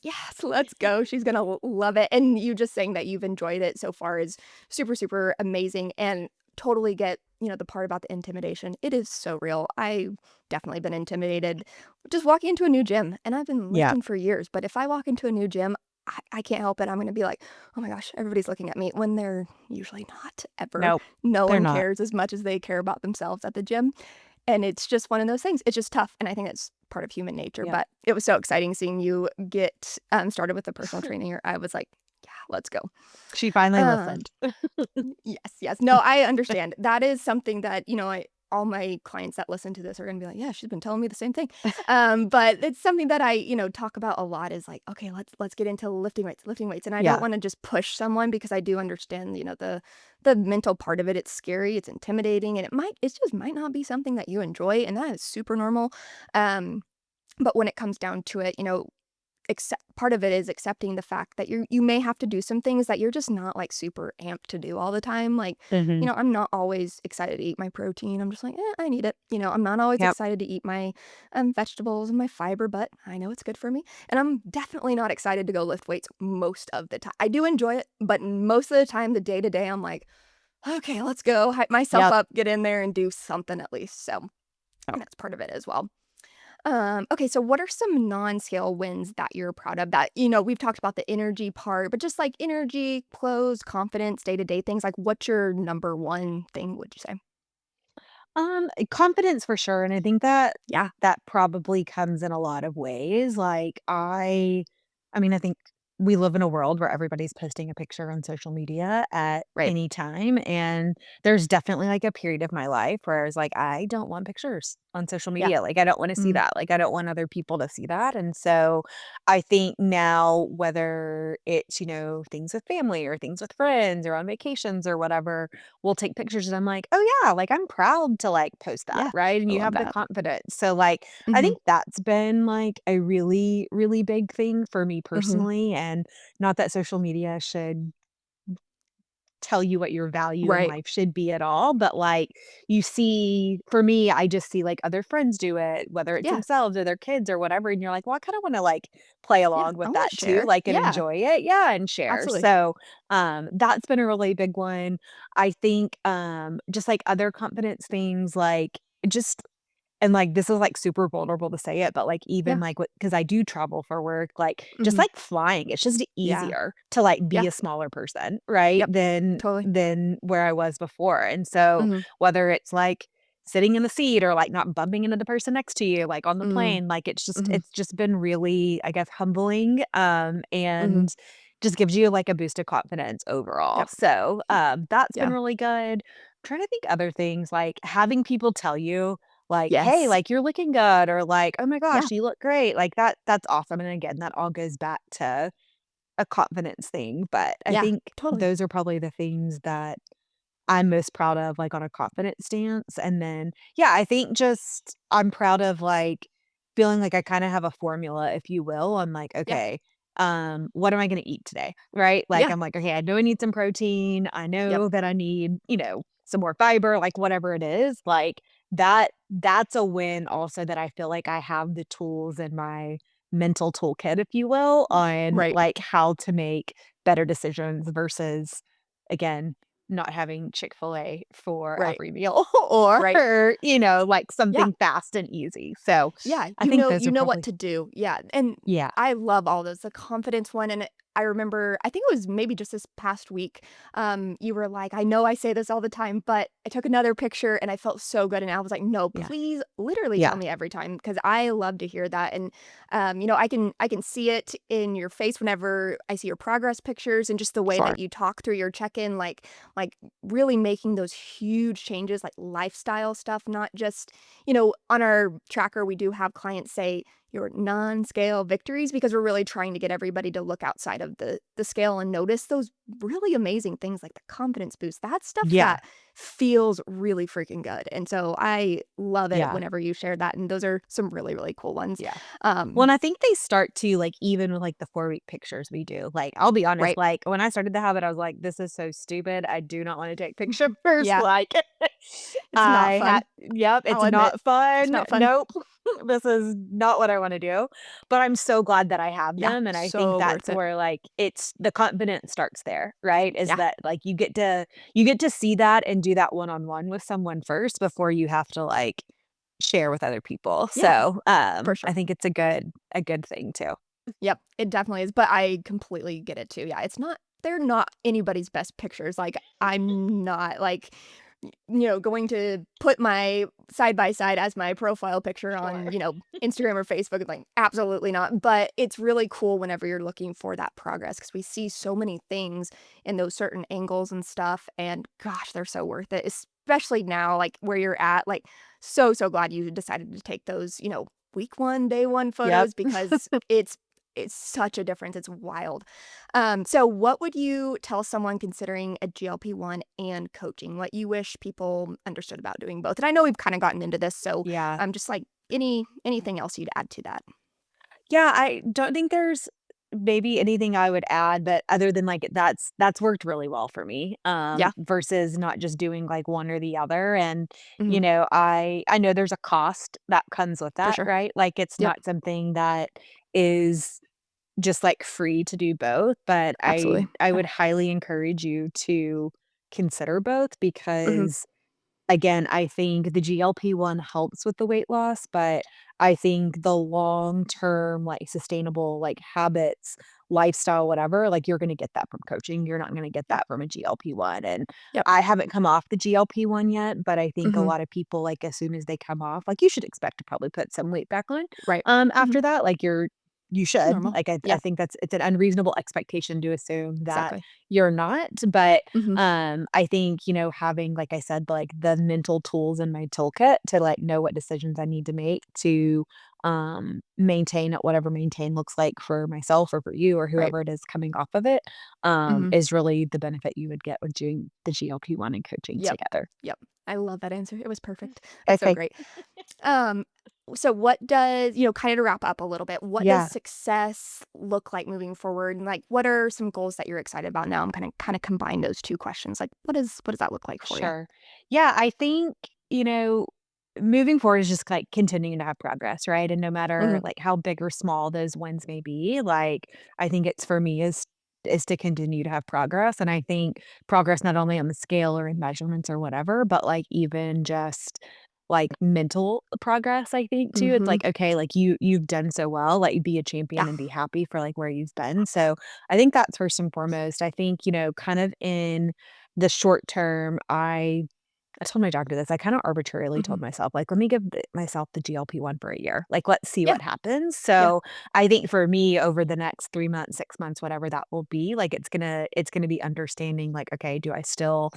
yes, let's go. She's gonna love it. And you just saying that you've enjoyed it so far is super, super amazing. And totally get, the part about the intimidation. It is so real. I've definitely been intimidated just walking into a new gym, and I've been Yeah. lifting for years. But if I walk into a new gym, I can't help it. I'm gonna be like, "Oh my gosh, everybody's looking at me," when they're usually not, ever. Nope. No They're one not. cares as much as they care about themselves at the gym, and it's just one of those things. It's just tough, and I think that's part of human nature. Yep. But it was so exciting seeing you get started with the personal training. I was like, "Yeah, let's go." She finally Um, listened. yes, yes. No, I understand. That is something that, all my clients that listen to this are gonna be like, "Yeah, she's been telling me the same thing." But it's something that I, talk about a lot is like, "Okay, let's get into lifting weights." And I don't Yeah. wanna just push someone because I do understand, the mental part of it. It's scary, it's intimidating, and it just might not be something that you enjoy, and that is super normal. Um, but when it comes down to it, accept part of it is accepting the fact that you may have to do some things that you're just not like super amped to do all the time. Like, Mhm. I'm not always excited to eat my protein. I'm just like, I need it. I'm not always Yep. excited to eat my vegetables and my fiber, but I know it's good for me. And I'm definitely not excited to go lift weights most of the time. I do enjoy it, but most of the time, the day to day, I'm like, okay, let's go hype myself Yep. up, get in there and do something at least. So Yep. that's part of it as well. Okay, so what are some non-scale wins that you're proud of that, we've talked about the energy part, but just like energy, clothes, confidence, day-to-day things, like what's your number one thing, would you say? Confidence for sure, and I think that Yeah, that probably comes in a lot of ways. Like I mean, I think we live in a world where everybody's posting a picture on social media at right. any time, and there's definitely like a period of my life where I was like, I don't want pictures on social Yeah. media. Like I don't want to see Mhm. that. Like I don't want other people to see that. And so I think now whether it's, things with family or things with friends or on vacations or whatever, we'll take pictures and I'm like, "Oh, yeah, like, I'm proud to, like, post that," Yeah, right? And I you love have the that. confidence. So, like, I Mhm, think that's been, like, a really, really big thing for me mhm. personally, and not that social media should tell you what your value in Right. life should be at all, but, like, you see for me, I just see, like, other friends do it, whether it's Yeah, themselves or their kids or whatever, and you're like, "Well, I kinda wanna, like, play yeah, along I with wanna that too, share. like, and Yeah, enjoy it." Yeah, and share. absolutely. So, that's been a really big one. I think, just, like, other confidence things, like, just and, like, this is, like, super vulnerable to say it, but, like, even, Yeah. like, because I do travel for work, like, just, Mhm. like, flying, it's just Yeah. easier to, like, be Yeah. a smaller person, right, Yep. Totally. than where I was before, and so, Mhm. whether it's, like, sitting in the seat or, like, not bumping into the person next to you, like, on the Mm. plane, like, it's just Mhm. been really, I guess, humbling, Mhm. and just gives you, like, a boost of confidence overall, Yep. so, that's been Yeah. really good. I'm trying to think other things, like, having people tell you like, "Hey, Yes. like, you're looking good," or like, "Oh my Yeah. gosh, you look great." Like, that's awesome, and again, that all goes back to a confidence thing, but I Yeah. think Totally. those are probably the things that I'm most proud of, like, on a confident stance, and then, yeah, I think just I'm proud of, like, feeling like I kinda have a formula, if you will, on, like, Yeah. okay, what am I gonna eat today, right? Like, Yeah. I'm like, "Okay, I know I need some protein, I Yep. know that I need, some more fiber," like, whatever it is, like, that's a win also that I feel like I have the tools in my mental toolkit, if you will, on, Right. like, how to make better decisions versus, again, not having Chick-fil-A for Right. every meal or, Right. like, Yeah. something fast and easy. So, Yeah, I think those you are know what probably to do. Yeah, and yeah, I love all those. The confidence one, and I remember, I think it was maybe just this past week, you were like, "I know I say this all the time, but I took another picture and I felt so good." And I was like, "No, yeah, please, literally tell yeah, me every time because I love to hear that." And I can see it in your face whenever I see your progress pictures and just the way that sure. you talk through your check-in, like really making those huge changes, like lifestyle stuff, not just on our tracker, we do have clients say your non-scale victories because we're really trying to get everybody to look outside of the scale and notice those really amazing things like the confidence boost. That stuff Yeah, that feels really freaking good. And so I love it yeah, whenever you share that. And those are some really, really cool ones. yeah. Well, Um, and I think they start to, like, even with, like, the 4-week pictures we do, like, I'll be honest, right. like, when I started the habit, I was like, "This is so stupid, I do not wanna take pictures," Yeah. like, It's not I had fun. yep, it's I'll admit not it's fun, not fun. nope, this is not what I wanna do, but I'm so glad that I have Yeah. them, and I think So worth that's it. where, like, it's the confidence starts there, right? Is Yeah. that, like, you get to see that and do that one-on-one with someone first before you have to, like, share with other people, Yeah. so, For I sure. think it's a good thing too. Yep, it definitely is, but I completely get it too. Yeah, they're not anybody's best pictures. Like, I'm not like, going to put my side by side as my profile picture Sure. on, Instagram or Facebook. Like, absolutely not. But it's really cool whenever you're looking for that progress because we see so many things in those certain angles and stuff. And gosh, they're so worth it, especially now, like where you're at. Like, so glad you decided to take those, week one, day one Yep. photos because it's such a difference, it's wild. So what would you tell someone considering a GLP-1 and coaching? What you wish people understood about doing both? And I know we've kinda gotten into this, so, Yeah. just, like, anything else you'd add to that? Yeah, I don't think there's maybe anything I would add, but other than, like, that's worked really well for me, Yeah, versus not just doing, like, one or the other, and, mhm, I know there's a cost that comes with for that, sure. right? Like, it's Yep, not something that is just, like, free to do both, but I absolutely. I Yeah, would highly encourage you to consider both mhm, because again, I think the GLP-1 helps with the weight loss, but I think the long-term, like, sustainable, like, habits, lifestyle, whatever, like, you're gonna get that from coaching, you're not gonna get yeah, that from a GLP-1, and yep, I haven't come off the GLP-1 yet, but I think a mhm, lot of people, like, as soon as they come off, like, you should expect to probably put some weight back on, right, mhm, after that, like, you should, normal. like, I Yeah, think it's an unreasonable expectation to assume that exactly. you're not, but Mhm, I think, having, like I said, like, the mental tools in my toolkit to, like, know what decisions I need to make to, maintain at whatever maintain looks like for myself or for you or right, whoever it is coming off of it, mhm, is really the benefit you would get with doing the GLP-1 and coaching yep, together. yep. I love that answer, it was perfect. That's so Okay. great. Um, so what does, kind of to wrap up a little bit, what does Yeah, success look like moving forward? And like, what are some goals that you're excited about now? I'm kind of combine those two questions. Like, what does that look like for you? sure. Yeah, I think, you know, moving forward is just, like, continuing to have progress, right? And no matter, Hmm. like, how big or small those wins may be, like, I think it's for me is to continue to have progress, and I think progress not only on the scale or in measurements or whatever, but, like, even just, like, mental progress, I think, too. It's Hmm. like, okay, like, you've done so well, like, be a champion Yeah. and be happy for, like, where you've been. So, I think that's first and foremost. I think, kind of in the short term, I told my doctor this. I kinda arbitrarily Hmm. told myself, like, "Let me give myself the GLP-1 for a year. Like, let's see Yeah. what happens." Yeah. So, I think for me, over the next 3 months, 6 months, whatever that will be, like, it's gonna be understanding, like, okay, do I still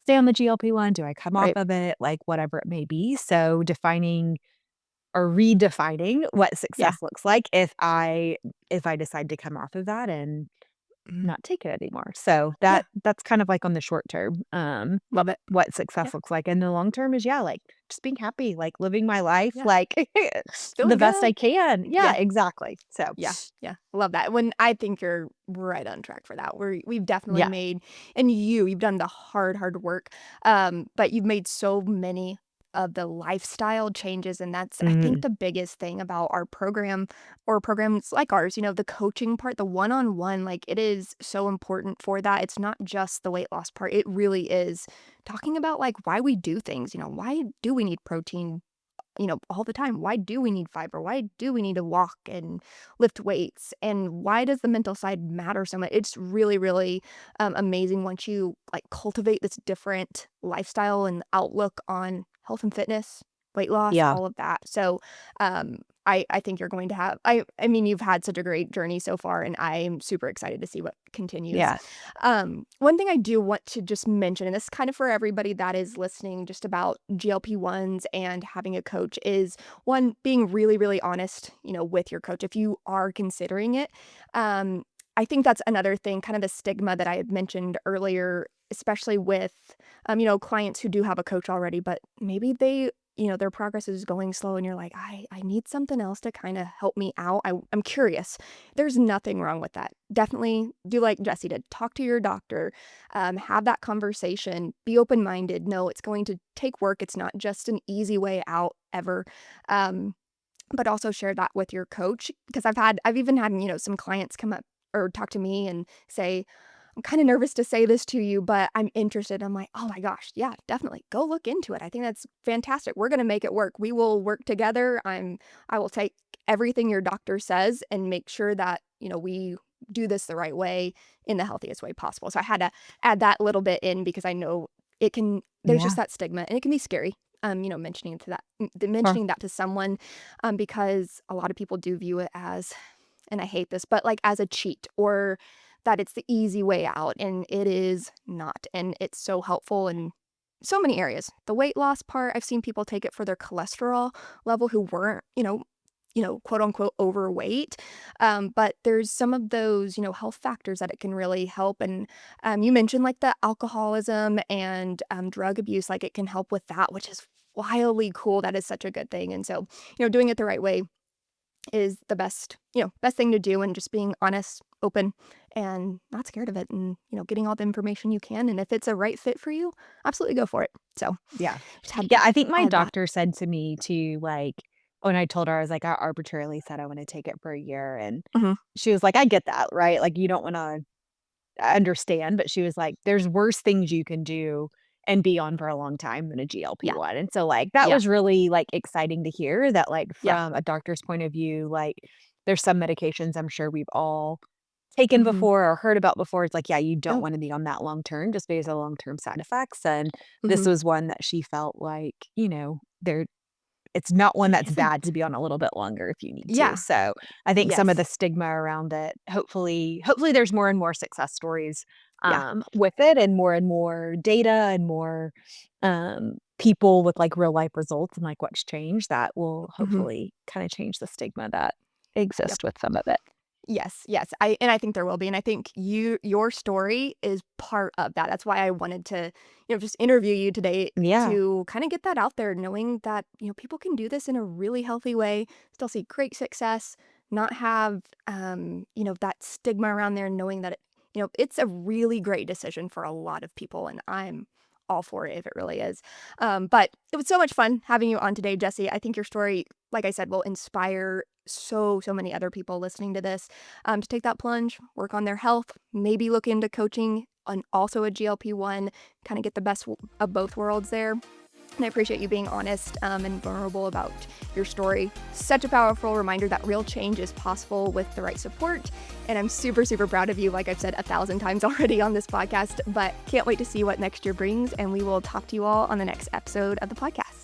stay on the GLP-1? Do I come off Right. of it? Like, whatever it may be. So defining or redefining what Yeah. success looks like if I decide to come off of that and Mhm. not take it anymore. So Yeah. that's kind of like on the short term, Love it. what Yeah. success looks like. And the long term is, yeah, like just being happy, like living my life, Yeah. like the Feeling best good. I can. Yeah, Yeah. exactly. So Yeah, yeah, love that. When I think you're right on track for that. We've definitely yeah. made, and you've done the hard work, but you've made so many of the lifestyle changes, and that's I think Mhm. the biggest thing about our program or programs like ours. The coaching part, the one-on-one, like it is so important for that. It's not just the weight loss part. It really is talking about like why we do things. Why do we need protein? All the time. Why do we need fiber? Why do we need to walk and lift weights? And why does the mental side matter so much? It's really, really amazing once you like cultivate this different lifestyle and outlook on health and fitness, weight loss, Yeah. all of that. So, I think you're going to have. I mean, you've had such a great journey so far, and I'm super excited to see what continues. Yeah. One thing I do want to just mention, and this is kind of for everybody that is listening, just about GLP-1s and having a coach, is one, being really, really honest, with your coach if you are considering it. I think that's another thing, kind of the stigma that I had mentioned earlier, especially with, clients who do have a coach already, but maybe their progress is going slow and you're like, I need something else to kind of help me out. I'm curious. There's nothing wrong with that. Definitely do like Jessi did. Talk to your doctor, have that conversation, be open-minded. No, it's going to take work. It's not just an easy way out ever. Um, but also share that with your coach because I've even had, some clients come up or talk to me and say, I'm kind of nervous to say this to you, but I'm interested. I'm like, oh my gosh, yeah, definitely go look into it. I think that's fantastic. We're going to make it work. We will work together. I will take everything your doctor says and make sure that, we do this the right way in the healthiest way possible. So I had to add that little bit in because I know there's Yeah. just that stigma and it can be scary. Sure. Mentioning that to someone, because a lot of people do view it as, and I hate this, but like as a cheat or that it's the easy way out, and it is not. And it's so helpful in so many areas. The weight loss part, I've seen people take it for their cholesterol level who weren't, quote unquote overweight. But there's some of those, health factors that it can really help. And you mentioned like the alcoholism and drug abuse, like it can help with that, which is wildly cool. That is such a good thing. And so, doing it the right way is the best thing to do, and just being honest, open, and not scared of it, and getting all the information you can, and if it's a right fit for you, absolutely go for it. So Yeah. just had Yeah, to I think my add that. doctor said to me to, like when I told her, I was like, "I arbitrarily said I wanna take it for a year," and Mhm. she was like, "I get that, right? Like, you don't wanna understand," but she was like, "There's worse things you can do and be on for a long time than a Yeah. GLP-1," and so, like, that Yeah. was really, like, exciting to hear that, like, Yeah. from a doctor's point of view, like, there's some medications I'm sure we've all taken Mhm. before or heard about before. It's like, yeah, you don't Oh. wanna be on that long term just because of long-term side effects, and this Mhm. was one that she felt like, there it's not one It that's bad isn't. to be on a little bit longer if you need to. Yeah. So, I think some of the Yes. stigma around it, hopefully there's more and more success stories, Yeah. with it and more data and more, people with, like, real life results and, like, what's changed that will Mhm. hopefully kinda change the stigma that Yep. exists with some of it. Yes, yes. I think there will be, and I think your story is part of that. That's why I wanted to, just interview you today Yeah. to kind of get that out there, knowing that, people can do this in a really healthy way, still see great success, not have that stigma around there, knowing that it's a really great decision for a lot of people, and I'm all for it if it really is. But it was so much fun having you on today, Jessi. I think your story, like I said, will inspire so many other people listening to this, to take that plunge, work on their health, maybe look into coaching and also a GLP-1, kind of get the best of both worlds there. And I appreciate you being honest, and vulnerable about your story. Such a powerful reminder that real change is possible with the right support. And I'm super proud of you, like I've said 1,000 times already on this podcast, but can't wait to see what next year brings. And we will talk to you all on the next episode of the podcast.